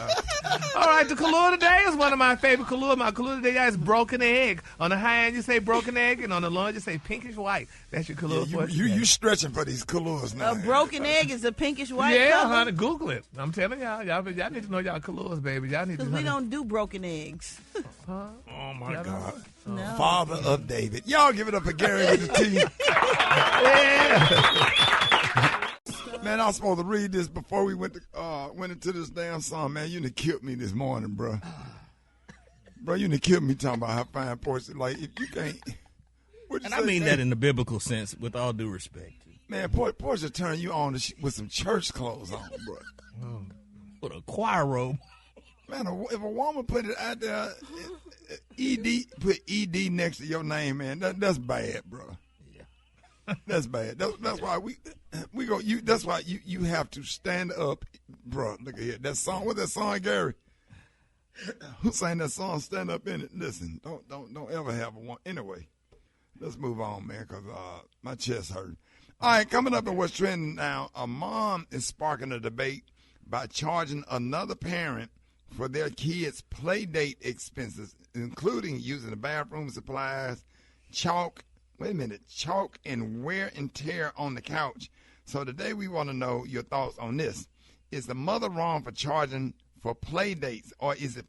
All right, the color today is one of my favorite colors. My color today is broken egg. On the high end, you say broken egg, and on the low end, you say pinkish white. That's your color. Yeah, you stretching for these colors now. A broken egg is a pinkish white Yeah, color? honey, Google it. I'm telling y'all need to know y'all colors, baby. Y'all need to. Because we don't do broken eggs. Huh? Oh, my God. No. Father of David. Y'all give it up for Gary with the T. Man, I was supposed to read this before we went into this damn song. Man, you done killed me this morning, bro. Bro, you done killed me talking about how fine Portia. Like, if you can't. And I mean that in the biblical sense, with all due respect. Man, Portia turned you on with some church clothes on, bro. With a choir robe. Man, if a woman put it out there, put ED next to your name, man, that's bad, bro. Yeah. That's bad. That's why we go. That's why you have to stand up, bro. Look at here. That song. What's that song, Gary? Who sang that song? Stand up in it. Listen, don't ever have one. Anyway, let's move on, man, because my chest hurt. All right, coming up in what's trending now, a mom is sparking a debate by charging another parent for their kids' Playdate expenses, including using the bathroom supplies, chalk and wear and tear on the couch. So today we want to know your thoughts on this. Is the mother wrong for charging for Playdates, or is it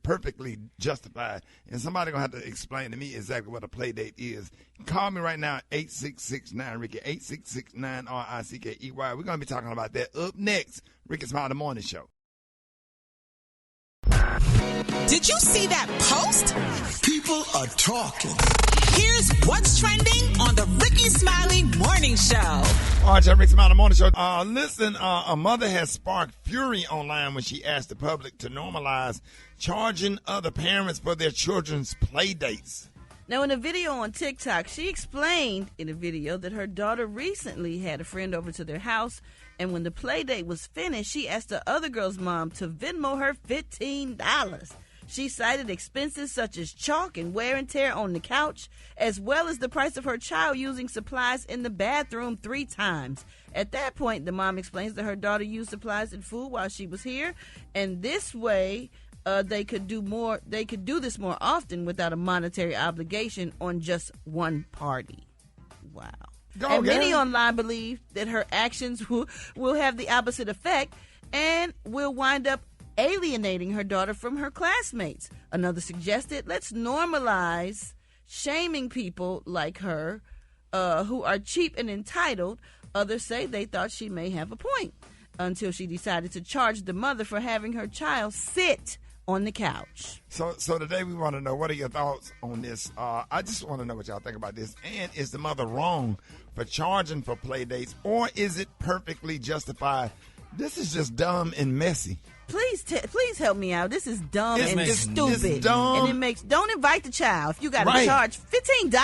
perfectly justified? And somebody going to have to explain to me exactly what a Playdate is. Call me right now, 866-9-RICKY, 866-9-RICKEY. We're going to be talking about that up next. Rickey Smiley Morning Show. Did you see that post? People are talking. Here's what's trending on the Rickey Smiley Morning Show. All right, Rickey Smiley Morning Show. Listen, a mother has sparked fury online when she asked the public to normalize charging other parents for their children's play dates. Now, in a video on TikTok, she explained in a video that her daughter recently had a friend over to their house, and when the play date was finished, she asked the other girl's mom to Venmo her $15. She cited expenses such as chalk and wear and tear on the couch, as well as the price of her child using supplies in the bathroom 3 times. At that point, the mom explains that her daughter used supplies and food while she was here, and this way they could do more. They could do this more often without a monetary obligation on just one party. Wow. And many online believe that her actions will have the opposite effect and will wind up alienating her daughter from her classmates. Another suggested, let's normalize shaming people like her who are cheap and entitled. Others say they thought she may have a point until she decided to charge the mother for having her child sit on the couch. So today we want to know, what are your thoughts on this? I just want to know what y'all think about this. And is the mother wrong for charging for play dates, or is it perfectly justified? This is just dumb and messy. Please help me out. This is dumb and stupid. It's dumb. And don't invite the child. If you got to charge $15,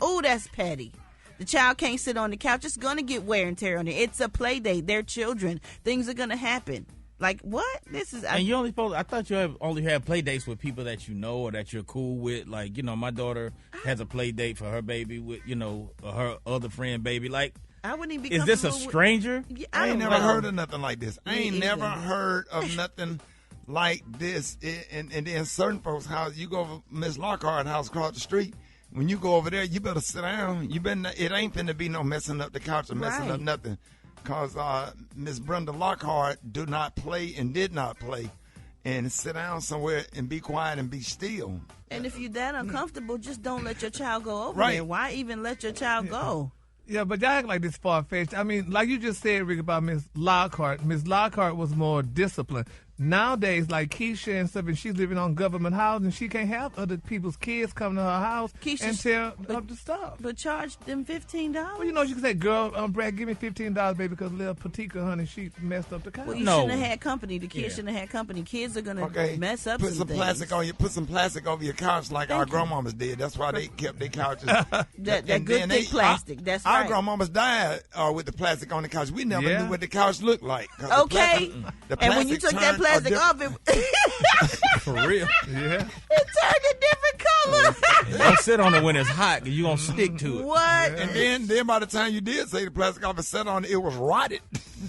oh, that's petty. The child can't sit on the couch. It's going to get wear and tear on it. It's a play date. They're children. Things are going to happen. Like, what? This is... And you only supposed... I thought you only have play dates with people that you know or that you're cool with. Like, you know, my daughter has a play date for her baby with, you know, her other friend baby. Like, I wouldn't even be is this a stranger? I ain't never heard of nothing like this. I ain't never heard of nothing like this. And then certain folks' house, you go over Miss Lockhart's house across the street. When you go over there, you better sit down. It ain't finna be no messing up the couch or messing up nothing. Because Miss Brenda Lockhart do not play and did not play. And sit down somewhere and be quiet and be still. And if you're that uncomfortable, just don't let your child go over there. Why even let your child go? Yeah, but y'all act like this far-fetched. I mean, like you just said, Rick, about Miss Lockhart. Miss Lockhart was more disciplined. Nowadays, like Keisha and stuff, and she's living on government housing, she can't have other people's kids come to her house and tear up the stuff. But charge them $15. Well, you know, you can say, girl, Brad, give me $15, baby, because little Patika, honey, she messed up the couch. Well, you shouldn't have had company. The kids shouldn't have had company. Kids are going to mess up Put some plastic on you. Put some plastic over your couch like our grandmamas did. That's why they kept their couches. that good thick plastic. That's right. Our grandmamas died with the plastic on the couch. We never knew what the couch looked like. Okay. And when you took that plastic off, it for real, it turned a different color. Don't sit on it when it's hot, because you're going to stick to it. What? And then by the time you did take the plastic off and set on it, it was rotted.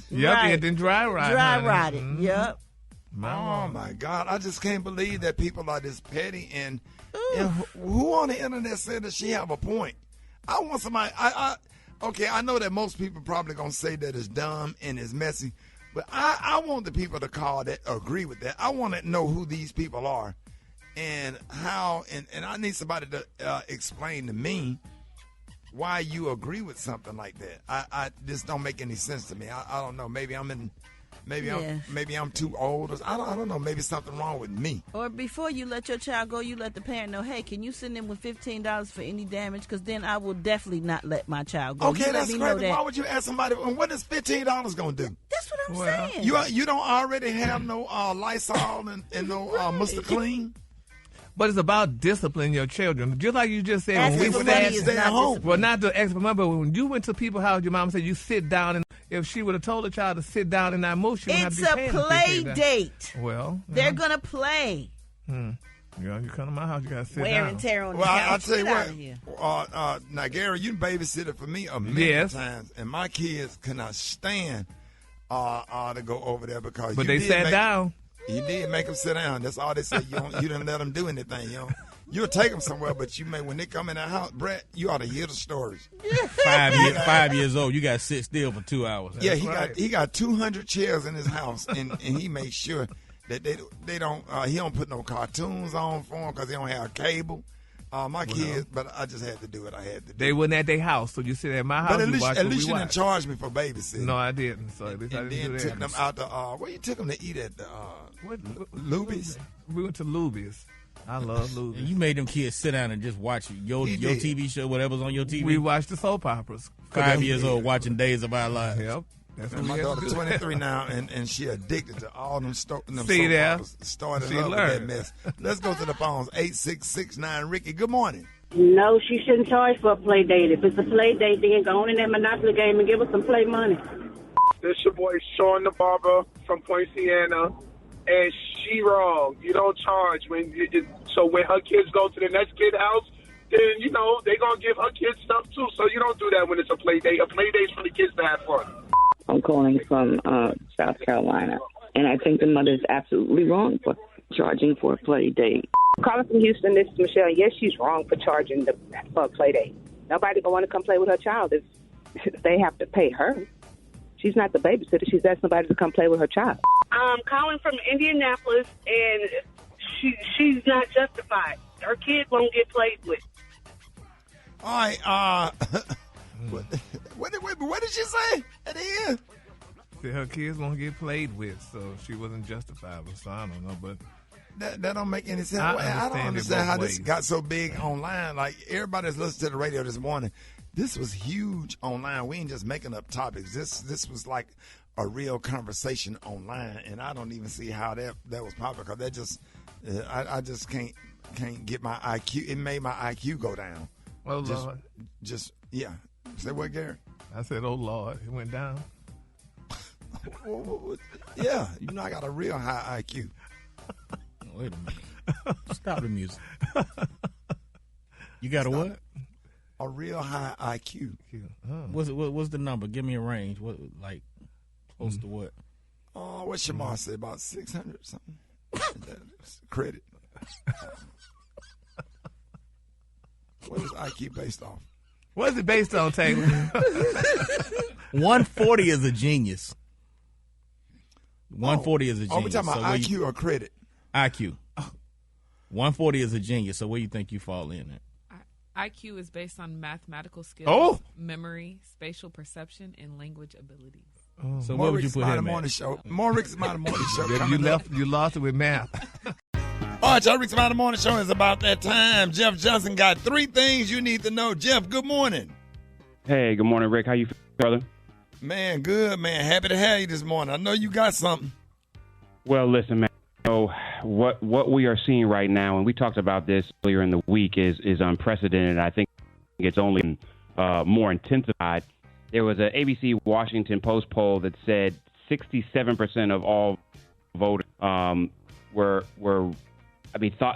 Yep, it didn't dry rot. Rotted, yep. Oh, my God. I just can't believe that people are this petty. And who on the internet said that she have a point? I want somebody... Okay, I know that most people probably going to say that it's dumb and it's messy, but I want the people to call that, agree with that. I want to know who these people are and how, and I need somebody to explain to me why you agree with something like that. This don't make any sense to me. I don't know. Maybe I'm too old. Or, I don't know. Maybe something wrong with me. Or before you let your child go, you let the parent know, hey, can you send them with $15 for any damage? Because then I will definitely not let my child go. Okay, that's great. Why would you ask somebody, what is $15 going to do? That's what I'm saying. You don't already have no Lysol and no Mr. Clean? But it's about disciplining your children. Just like you just said, when we stay at home. Well, not to ask for money, but when you went to people's house, your mom said you sit down, and if she would have told the child to sit down and not move, she wouldn't have to be paying. It's a play date. Well, they're gonna play. You come to my house, you gotta sit down. Wear and tear on the couch. I'll tell you what. Now, Gary, you babysitted for me a million times, and my kids cannot stand to go over there because. But they sat down. You did make them sit down. That's all they said. You didn't let them do anything. You'll take them somewhere, but when they come in the house, Brett, you ought to hear the stories. 5 years old, you got to sit still for 2 hours. Yeah, he got 200 chairs in his house, and he makes sure that they don't. He don't put no cartoons on for them because they don't have cable. My kids, but I just had to do it. I had to do it. They wasn't at their house, so you sit at my house. But at least you didn't charge me for babysitting. No, I didn't. So at least I didn't do that. Took them out to where you took them to eat at Luby's? We went to Luby's. I love Luby's. You made them kids sit down and just watch your TV show, whatever's on your TV. We watched the soap operas. 5 years old watching Days of Our Lives. Yep. That's my daughter's 23 now, and she addicted to all them soap See operas. Started up with that mess. Let's go to the phones. 8669 Ricky. Good morning. No, she shouldn't charge for a play date. If it's a play date, then go on in that Monopoly game and give us some play money. This your boy Sean the Barber from Point Siena, and she wrong. You don't charge so when her kids go to the next kid's house, then they gonna give her kids stuff too. So you don't do that when it's a play date. A play date's for the kids to have fun. I'm calling from South Carolina, and I think the mother is absolutely wrong for charging for a play date. Calling from Houston, this is Michelle. Yes, she's wrong for charging for a play date. Nobody gonna want to come play with her child if they have to pay her. She's not the babysitter. She's asking somebody to come play with her child. Calling from Indianapolis, and she's not justified. Her kid won't get played with. All right, what did she say at the end? Her kids won't get played with, so she wasn't justifiable. So I don't know, but that don't make any sense. I don't understand how this got so big online. Like, everybody's listening to the radio this morning. This was huge online. We ain't just making up topics. This was like a real conversation online, and I don't even see how that was popular, because that just I just can't get my IQ. It made my IQ go down. Oh, Lord. Yeah. Say what, Gary? I said, oh, Lord. It went down. Yeah. I got a real high IQ. Wait a minute. Stop the music. You got a what? A real high IQ. What's the number? Give me a range. What, like, close to what? Oh, what Shamar said, about 600 or something. That's credit. What is IQ based off? What's it based on, Taylor? 140 is a genius. 140 is a genius. Oh, we're talking about IQ or credit? IQ. 140 is a genius. So where do you think you fall in at? IQ is based on mathematical skills, memory, spatial perception, and language abilities. So what would you put him at? More Rickey Smiley Morning Show. You lost it with math. All right, y'all. Rickey Smiley Morning Show is about that time. Jeff Johnson got 3 things you need to know. Jeff, good morning. Hey, good morning, Rick. How you feeling, brother? Man, good, man. Happy to have you this morning. I know you got something. Well, listen, man. So what we are seeing right now, and we talked about this earlier in the week, is unprecedented. I think it's only more intensified. There was an ABC Washington Post poll that said 67% of all voters thought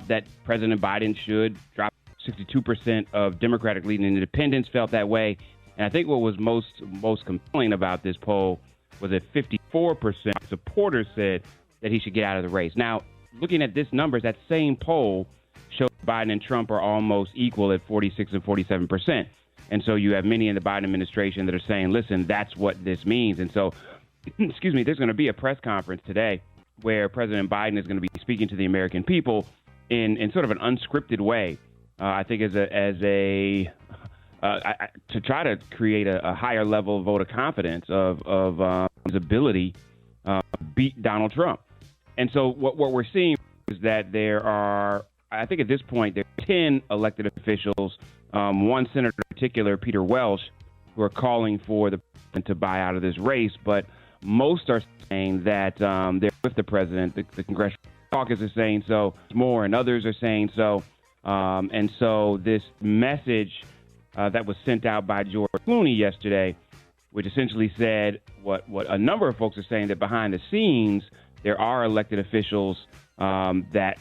that President Biden should drop. 62% of Democratic leading independents felt that way. And I think what was most compelling about this poll was that 54% supporters said that he should get out of the race. Now, looking at this numbers, that same poll showed Biden and Trump are almost equal at 46 and 47%. And so you have many in the Biden administration that are saying, listen, that's what this means. And so, there's going to be a press conference today where President Biden is going to be speaking to the American people in sort of an unscripted way. I think to try to create a higher level of vote of confidence of his ability to beat Donald Trump. And so what we're seeing is that there are, I think at this point, there are 10 elected officials, one senator in particular, Peter Welch, who are calling for the president to buy out of this race. But most are saying that they're with the president. The Congressional Caucus is saying so, more, and others are saying so. And so this message that was sent out by George Clooney yesterday, which essentially said what a number of folks are saying, that behind the scenes there are elected officials that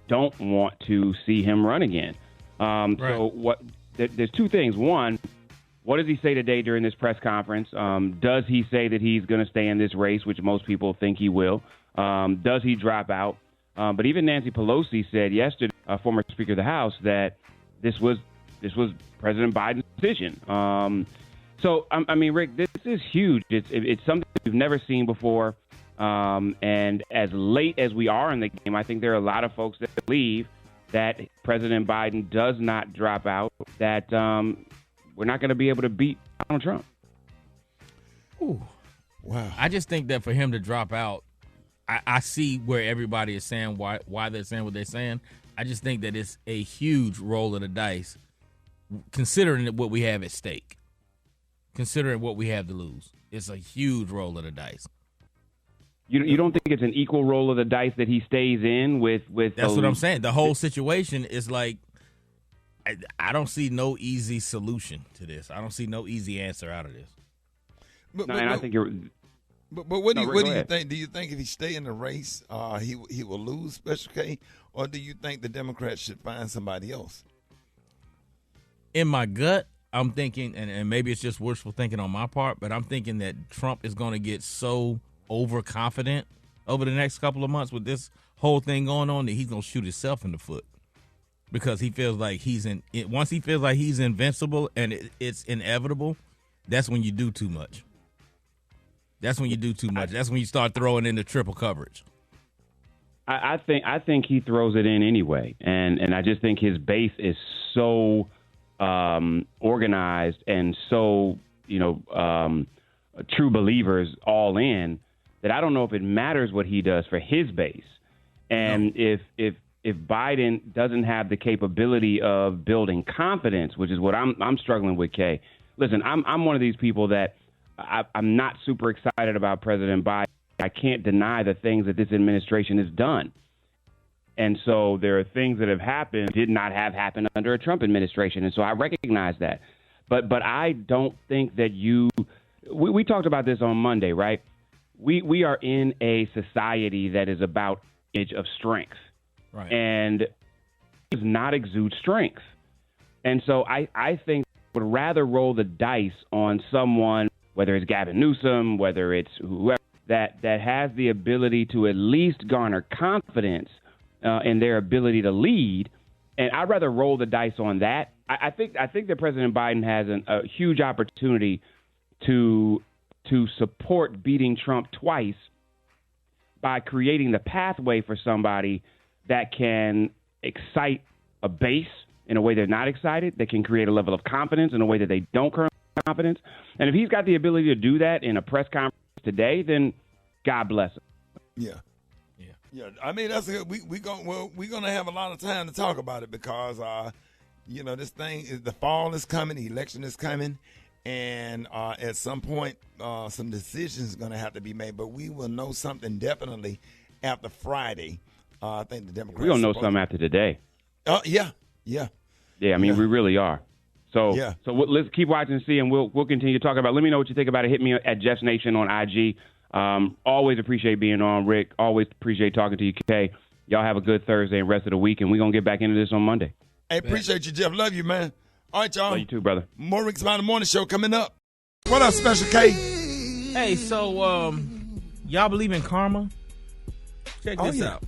don't want to see him run again. Right. So there's 2 things. One, what does he say today during this press conference? Does he say that he's going to stay in this race, which most people think he will? Does he drop out? But even Nancy Pelosi said yesterday, former Speaker of the House, that this was President Biden's decision. So, Rick, this is huge. It's something we've never seen before. And as late as we are in the game, I think there are a lot of folks that believe that President Biden does not drop out, that we're not going to be able to beat Donald Trump. Ooh. Wow. I just think that for him to drop out, I see where everybody is saying why they're saying what they're saying. I just think that it's a huge roll of the dice, considering what we have at stake, considering what we have to lose. It's a huge roll of the dice. You don't think it's an equal roll of the dice that he stays in with? That's what I'm saying. The whole situation is like, I don't see no easy solution to this. I don't see no easy answer out of this. I think you're. But what do you think? Do you think if he stay in the race, he will lose, Special K, or do you think the Democrats should find somebody else? In my gut, I'm thinking, and maybe it's just wishful thinking on my part, but I'm thinking that Trump is going to get so overconfident over the next couple of months with this whole thing going on, that he's gonna shoot himself in the foot because he feels like once he feels like he's invincible and it's inevitable. That's when you do too much. That's when you start throwing in the triple coverage. I think he throws it in anyway, and I just think his base is so organized and so true believers all in that I don't know if it matters what he does for his base. And if Biden doesn't have the capability of building confidence, which is what I'm struggling with, Kay. Listen, I'm one of these people that I'm not super excited about President Biden. I can't deny the things that this administration has done. And so there are things that have happened, did not have happened under a Trump administration. And so I recognize that. But I don't think that we talked about this on Monday, right? We are in a society that is about image of strength. Right. And does not exude strength. And so I think I would rather roll the dice on someone, whether it's Gavin Newsom, whether it's whoever, that has the ability to at least garner confidence in their ability to lead. And I'd rather roll the dice on that. I think that President Biden has a huge opportunity to support beating Trump twice by creating the pathway for somebody that can excite a base in a way they're not excited, that can create a level of confidence in a way that they don't currently have confidence. And if he's got the ability to do that in a press conference today, then God bless him. Yeah. I mean, that's good. We're gonna have a lot of time to talk about it because this thing is, the fall is coming, the election is coming, and at some point some decisions are gonna have to be made. But we will know something definitely after Friday. I think the Democrats. We're gonna know something after today. Yeah. I mean, we really are. So let's keep watching and see, and we'll continue to talk about it. Let me know what you think about it. Hit me at Jeff's Nation on IG. Always appreciate being on, Rick. Always appreciate talking to you, Kay. Y'all have a good Thursday and rest of the week, and we're going to get back into this on Monday. Hey, appreciate you, Jeff. Love you, man. All right, y'all. Love you too, brother. More Rickey Smiley Morning Show coming up. What up, Special K? Hey, so y'all believe in karma? Check this out.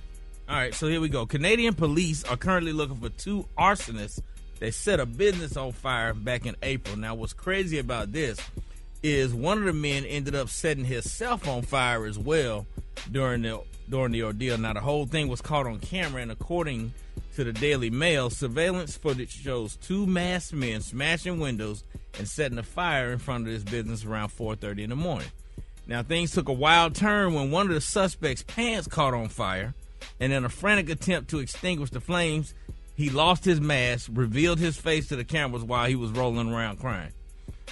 All right, so here we go. Canadian police are currently looking for 2 arsonists that set a business on fire back in April. Now, what's crazy about this is one of the men ended up setting himself on fire as well during the ordeal. Now, the whole thing was caught on camera, and according to the Daily Mail, surveillance footage shows 2 masked men smashing windows and setting a fire in front of this business around 4:30 in the morning. Now, things took a wild turn when one of the suspects' pants caught on fire, and in a frantic attempt to extinguish the flames, he lost his mask, revealed his face to the cameras while he was rolling around crying.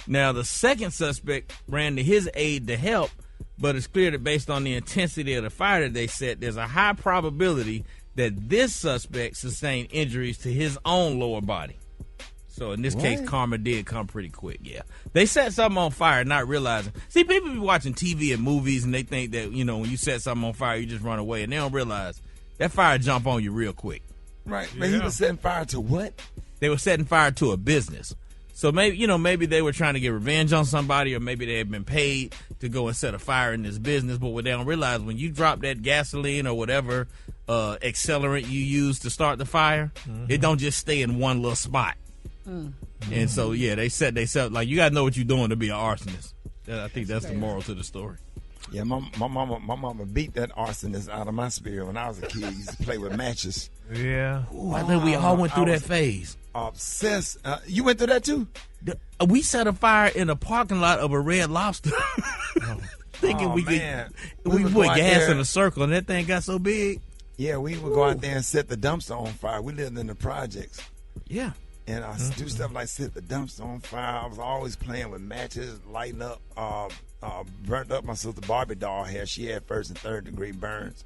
Now, the second suspect ran to his aid to help, but it's clear that based on the intensity of the fire that they set, there's a high probability that this suspect sustained injuries to his own lower body. So in this case, karma did come pretty quick, yeah. They set something on fire not realizing. See, people be watching TV and movies, and they think that, when you set something on fire, you just run away, and they don't realize that fire jump on you real quick. Right, but he was setting fire to what? They were setting fire to a business. So maybe they were trying to get revenge on somebody, or maybe they had been paid to go and set a fire in this business. But what they don't realize, when you drop that gasoline or whatever accelerant you use to start the fire, it don't just stay in one little spot. And so, they set themselves, like, you got to know what you're doing to be an arsonist. I think that's the moral to the story. Yeah, my mama beat that arsonist out of my spirit when I was a kid. I used to play with matches. Yeah. Ooh, I think we all went through that phase. Obsessed. You went through that too? We set a fire in a parking lot of a Red Lobster. Thinking we put gas in a circle, and that thing got so big. Yeah, we would go out there and set the dumpster on fire. We lived in the projects. Yeah. And I do stuff like set the dumpster on fire. I was always playing with matches, lighting up, burnt up my sister Barbie doll hair. She had 1st and 3rd degree burns.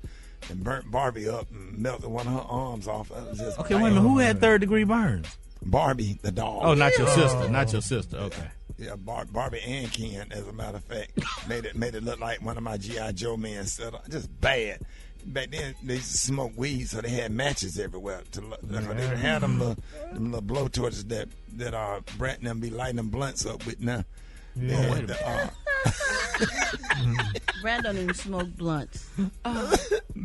And burnt Barbie up and melted one of her arms off. Okay, wait a minute. Who had 3rd degree burns? Barbie, the doll. Oh, not your sister. Not your sister. Okay. Yeah, Barbie and Ken, as a matter of fact, made it look like one of my G.I. Joe men set up. Just bad. Back then, they used to smoke weed, so they had matches everywhere. They had them little blow torches that Brett and them be lighting them blunts up with now. Brad don't even smoke blunts.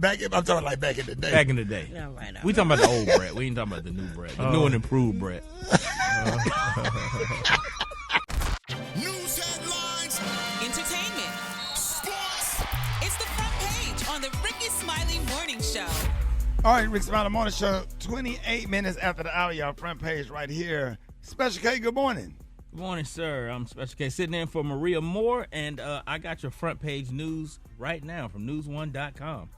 I'm talking like back in the day. Back in the day. All right. We talking about the old Brett. We ain't talking about the new Brett. The new and improved Brett. News headlines. Entertainment. Sports. It's the front page on the Rickey Smiley Morning Show. All right, Rickey Smiley Morning Show, 28 minutes after the hour, y'all, front page right here. Special K, good morning. Good morning, sir. I'm Special K sitting in for Maria Moore, and I got your front page news right now from news1.com.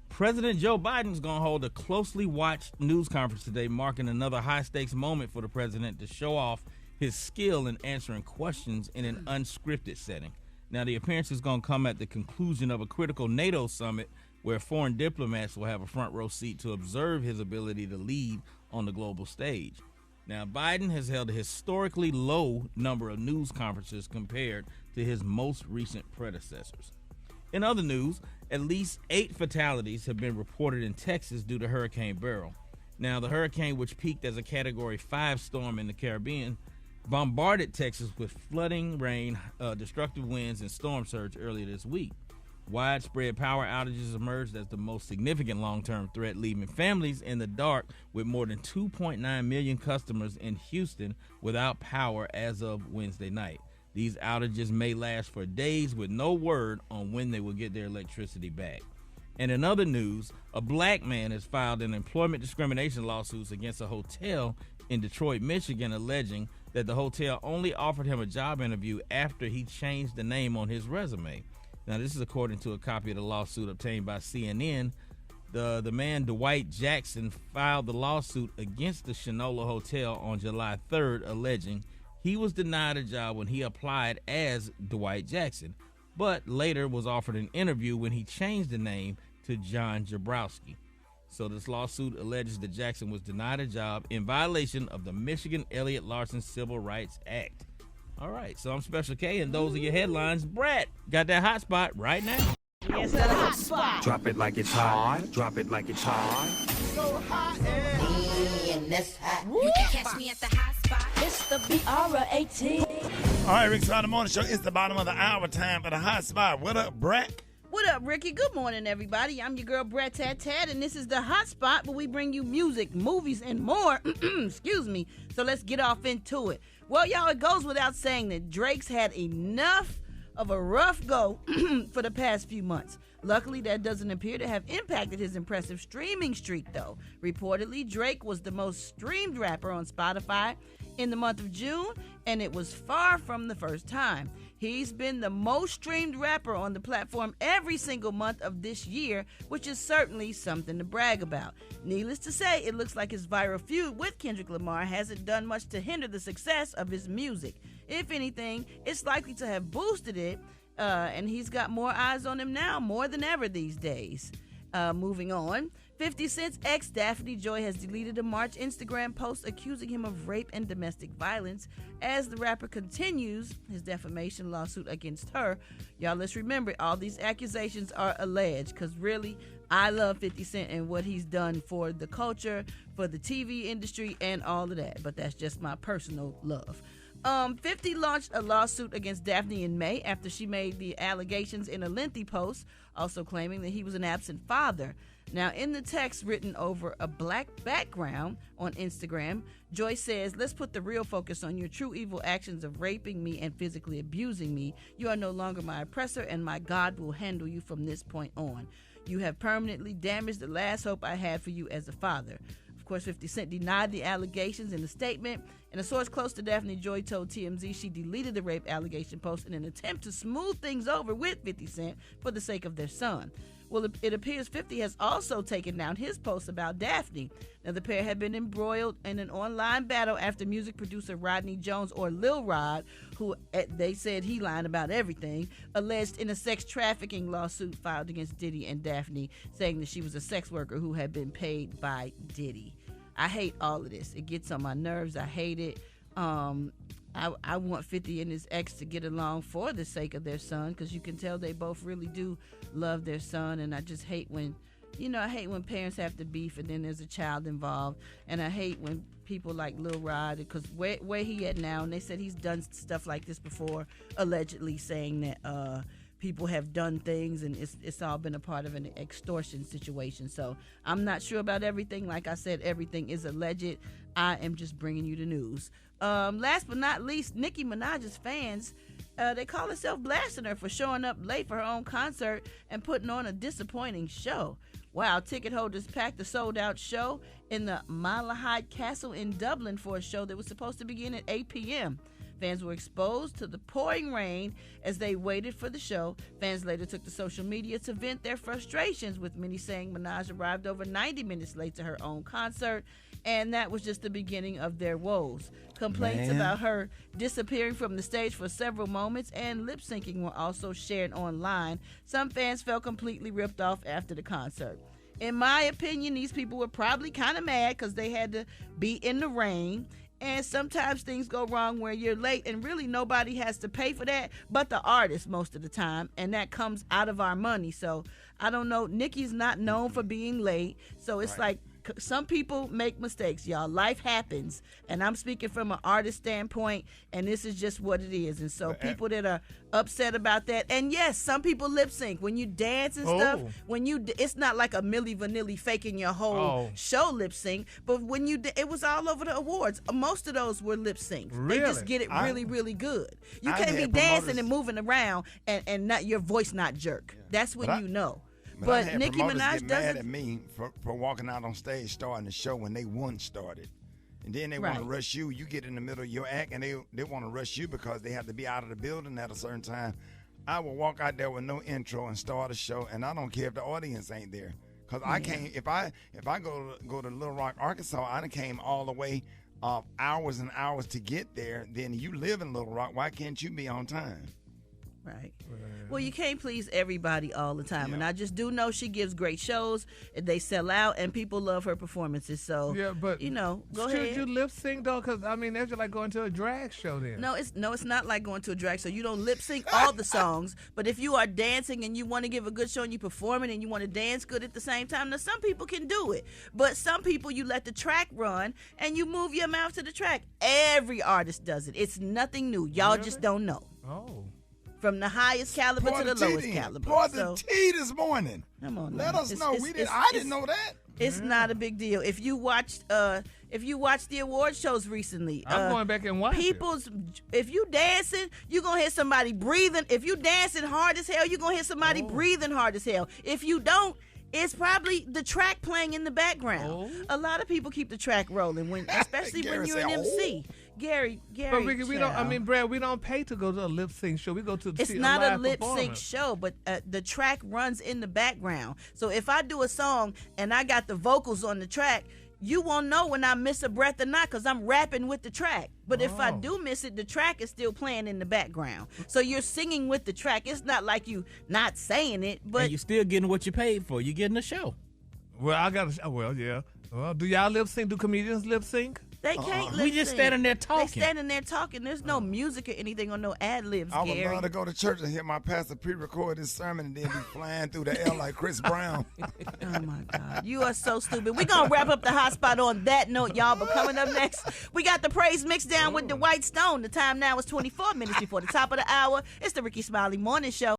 President Joe Biden is going to hold a closely watched news conference today, marking another high-stakes moment for the president to show off his skill in answering questions in an unscripted setting. Now, the appearance is going to come at the conclusion of a critical NATO summit where foreign diplomats will have a front row seat to observe his ability to lead on the global stage. Now, Biden has held a historically low number of news conferences compared to his most recent predecessors. In other news, at least 8 fatalities have been reported in Texas due to Hurricane Beryl. Now, the hurricane, which peaked as a Category 5 storm in the Caribbean, bombarded Texas with flooding, rain, destructive winds, and storm surge earlier this week. Widespread power outages emerged as the most significant long-term threat, leaving families in the dark with more than 2.9 million customers in Houston without power as of Wednesday night. These outages may last for days with no word on when they will get their electricity back. And in other news, a black man has filed an employment discrimination lawsuit against a hotel in Detroit, Michigan, alleging that the hotel only offered him a job interview after he changed the name on his resume. Now, this is according to a copy of the lawsuit obtained by CNN. The man, Dwight Jackson, filed the lawsuit against the Shinola Hotel on July 3rd, alleging he was denied a job when he applied as Dwight Jackson, but later was offered an interview when he changed the name to John Jabrowski. So this lawsuit alleges that Jackson was denied a job in violation of the Michigan Elliott Larson Civil Rights Act. All right, so I'm Special K, and those are your headlines. Brett got that hot spot right now. Yes, that's a hot spot. Drop it like it's hot. Drop it like it's hot. So hot and this hot. You can catch me at the hot spot. It's the BR18. All right, Rickey Smiley Morning Show. It's the bottom of the hour, time for the hot spot. What up, Brett? What up, Ricky? Good morning, everybody. I'm your girl, Brett Tat Tat, and this is the hot spot where we bring you music, movies, and more. Excuse me. So let's get off into it. Well, y'all, it goes without saying that Drake's had enough of a rough go for the past few months. Luckily, that doesn't appear to have impacted his impressive streaming streak, though. Reportedly, Drake was the most streamed rapper on Spotify in the month of June, and it was far from the first time. He's been the most streamed rapper on the platform every single month of this year, which is certainly something to brag about. Needless to say, it looks like his viral feud with Kendrick Lamar hasn't done much to hinder the success of his music. If anything, it's likely to have boosted it, and he's got more eyes on him now, more than ever these days. Moving on, 50 Cent's ex Daphne Joy has deleted a March Instagram post accusing him of rape and domestic violence as the rapper continues his defamation lawsuit against her. Y'all, let's remember, all these accusations are alleged, because really, I love 50 Cent and what he's done for the culture, for the TV industry, and all of that, but that's just my personal love. 50 launched a lawsuit against Daphne in May after she made the allegations in a lengthy post, also claiming that he was an absent father. Now, in the text written over a black background on Instagram, Joy says, "Let's put the real focus on your true evil actions of raping me and physically abusing me. You are no longer my oppressor, and my God will handle you from this point on. You have permanently damaged the last hope I had for you as a father." Of course, 50 Cent denied the allegations in the statement, and a source close to Daphne Joy told TMZ she deleted the rape allegation post in an attempt to smooth things over with 50 Cent for the sake of their son. Well, it appears 50 has also taken down his post about Daphne. Now, the pair had been embroiled in an online battle after music producer Rodney Jones, or Lil Rod, who they said he lied about everything, alleged in a sex trafficking lawsuit filed against Diddy and Daphne, saying that she was a sex worker who had been paid by Diddy. I hate all of this. It gets on my nerves. I hate it. I want 50 and his ex to get along for the sake of their son, because you can tell they both really do love their son, and I just hate when, I hate when parents have to beef and then there's a child involved, and I hate when people like Lil Rod, because where he at now, and they said he's done stuff like this before, allegedly saying that people have done things, and it's all been a part of an extortion situation. So I'm not sure about everything. Like I said, everything is alleged. I am just bringing you the news. Last but not least, Nicki Minaj's fans, they call themselves blasting her for showing up late for her own concert and putting on a disappointing show. Wow, ticket holders packed the sold-out show in the Malahide Castle in Dublin for a show that was supposed to begin at 8 p.m. Fans were exposed to the pouring rain as they waited for the show. Fans later took to social media to vent their frustrations, with many saying Minaj arrived over 90 minutes late to her own concert, and that was just the beginning of their woes. Complaints about her disappearing from the stage for several moments and lip-syncing were also shared online. Some fans felt completely ripped off after the concert. In my opinion, these people were probably kind of mad because they had to be in the rain. And sometimes things go wrong where you're late, and really nobody has to pay for that but the artist most of the time, and that comes out of our money. So I don't know. Nicki's not known for being late, so it's like some people make mistakes, y'all. Life happens, and I'm speaking from an artist standpoint, and this is just what it is. And so people that are upset about that, and yes, some people lip sync when you dance and stuff. When you, it's not like a Milli Vanilli faking your whole show lip sync, but when you, it was all over the awards. Most of those were lip syncs. Really? They just get it really, really good. You can't be dancing and moving around and not your voice not jerk. That's when you know. But Nicki Minaj mad at me for walking out on stage starting the show when they once started. And then they want to rush you. You get in the middle of your act, and they want to rush you because they have to be out of the building at a certain time. I will walk out there with no intro and start a show, and I don't care if the audience ain't there. Because I can't, if I go to Little Rock, Arkansas, I done came all the way hours and hours to get there. Then you live in Little Rock. Why can't you be on time? Right. Well, you can't please everybody all the time. And I just do know she gives great shows. They sell out, and people love her performances. So, but you know, go should ahead. you lip sync, though? Because, I mean, that's just like going to a drag show then. No, it's not like going to a drag show. You don't lip sync all the songs. But if you are dancing and you want to give a good show and you perform it and you want to dance good at the same time, now some people can do it. But some people, you let the track run and you move your mouth to the track. Every artist does it. It's nothing new. Y'all just don't know. Oh. From the highest caliber to the lowest caliber. Pour the tea this morning. Come on, let us know. I didn't know that. It's not a big deal. If you watched the award shows recently, I'm going back and watching. If you dancing, you gonna hear somebody breathing. If you dancing hard as hell, you gonna hear somebody breathing hard as hell. If you don't, it's probably the track playing in the background. A lot of people keep the track rolling especially when you're an MC. Gary. But Ricky, we don't. I mean, Brad, we don't pay to go to a lip sync show. We go to it's not a lip sync show, but the track runs in the background. So if I do a song and I got the vocals on the track, you won't know when I miss a breath or not because I'm rapping with the track. But if I do miss it, the track is still playing in the background. So you're singing with the track. It's not like you not saying it, but and you're still getting what you paid for. You're getting a show. Well, yeah. Well, do y'all lip sync? Do comedians lip sync? They can't lip sync. We just standing there talking. They standing there talking. There's no music or anything on no ad-libs, I would Gary. love to go to church and hear my pastor pre-record his sermon and then be flying through the air like Chris Brown. Oh, my God. You are so stupid. We're going to wrap up the hot spot on that note, y'all. But coming up next, we got the praise mix down with the White Stone. The time now is 24 minutes before the top of the hour. It's the Rickey Smiley Morning Show.